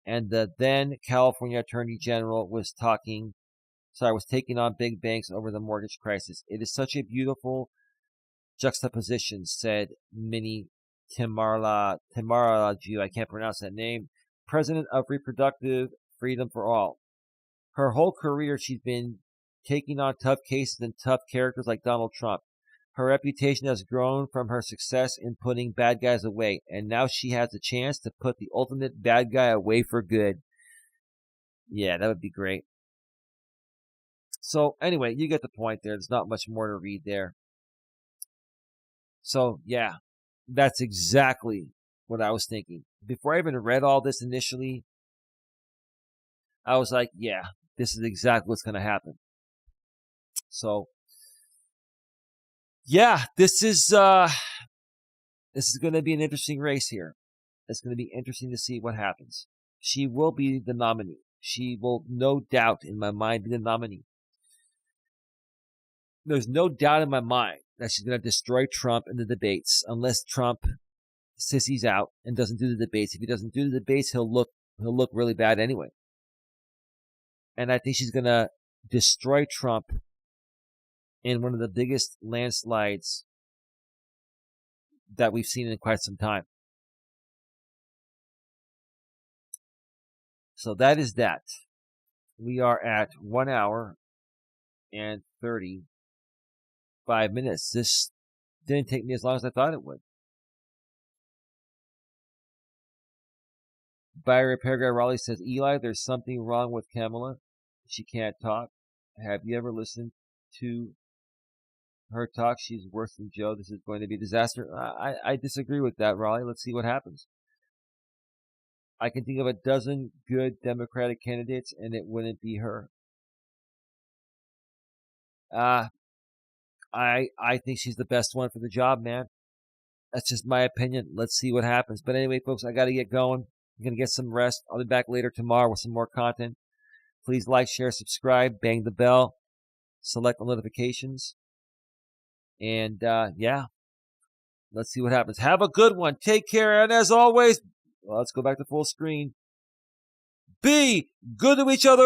and the then California Attorney General was taking on big banks over the mortgage crisis. It is such a beautiful juxtaposition, said Minnie Tamaraju, I can't pronounce that name, president of Reproductive Freedom for All. Her whole career, she's been taking on tough cases and tough characters like Donald Trump. Her reputation has grown from her success in putting bad guys away, and now she has a chance to put the ultimate bad guy away for good. Yeah, that would be great. So anyway, you get the point there. There's not much more to read there. So yeah, that's exactly what I was thinking. Before I even read all this initially, I was like, yeah, this is exactly what's going to happen. So yeah, this is going to be an interesting race here. It's going to be interesting to see what happens. She will be the nominee. She will, no doubt in my mind, be the nominee. There's no doubt in my mind that she's going to destroy Trump in the debates, unless Trump sissies out and doesn't do the debates. If he doesn't do the debates, he'll look really bad anyway. And I think she's going to destroy Trump in one of the biggest landslides that we've seen in quite some time. So that is that. We are at 1 hour and 35 minutes. This didn't take me as long as I thought it would. Byron Paragraph Raleigh says, Eli, there's something wrong with Kamala. She can't talk. Have you ever listened to her talk? She's worse than Joe. This is going to be a disaster. I disagree with that, Raleigh. Let's see what happens. I can think of a dozen good Democratic candidates, and it wouldn't be her. I think she's the best one for the job, man. That's just my opinion. Let's see what happens. But anyway, folks, I got to get going. I'm going to get some rest. I'll be back later tomorrow with some more content. Please like, share, subscribe, bang the bell, select the notifications. And, yeah, let's see what happens. Have a good one. Take care. And as always, let's go back to full screen. Be good to each other.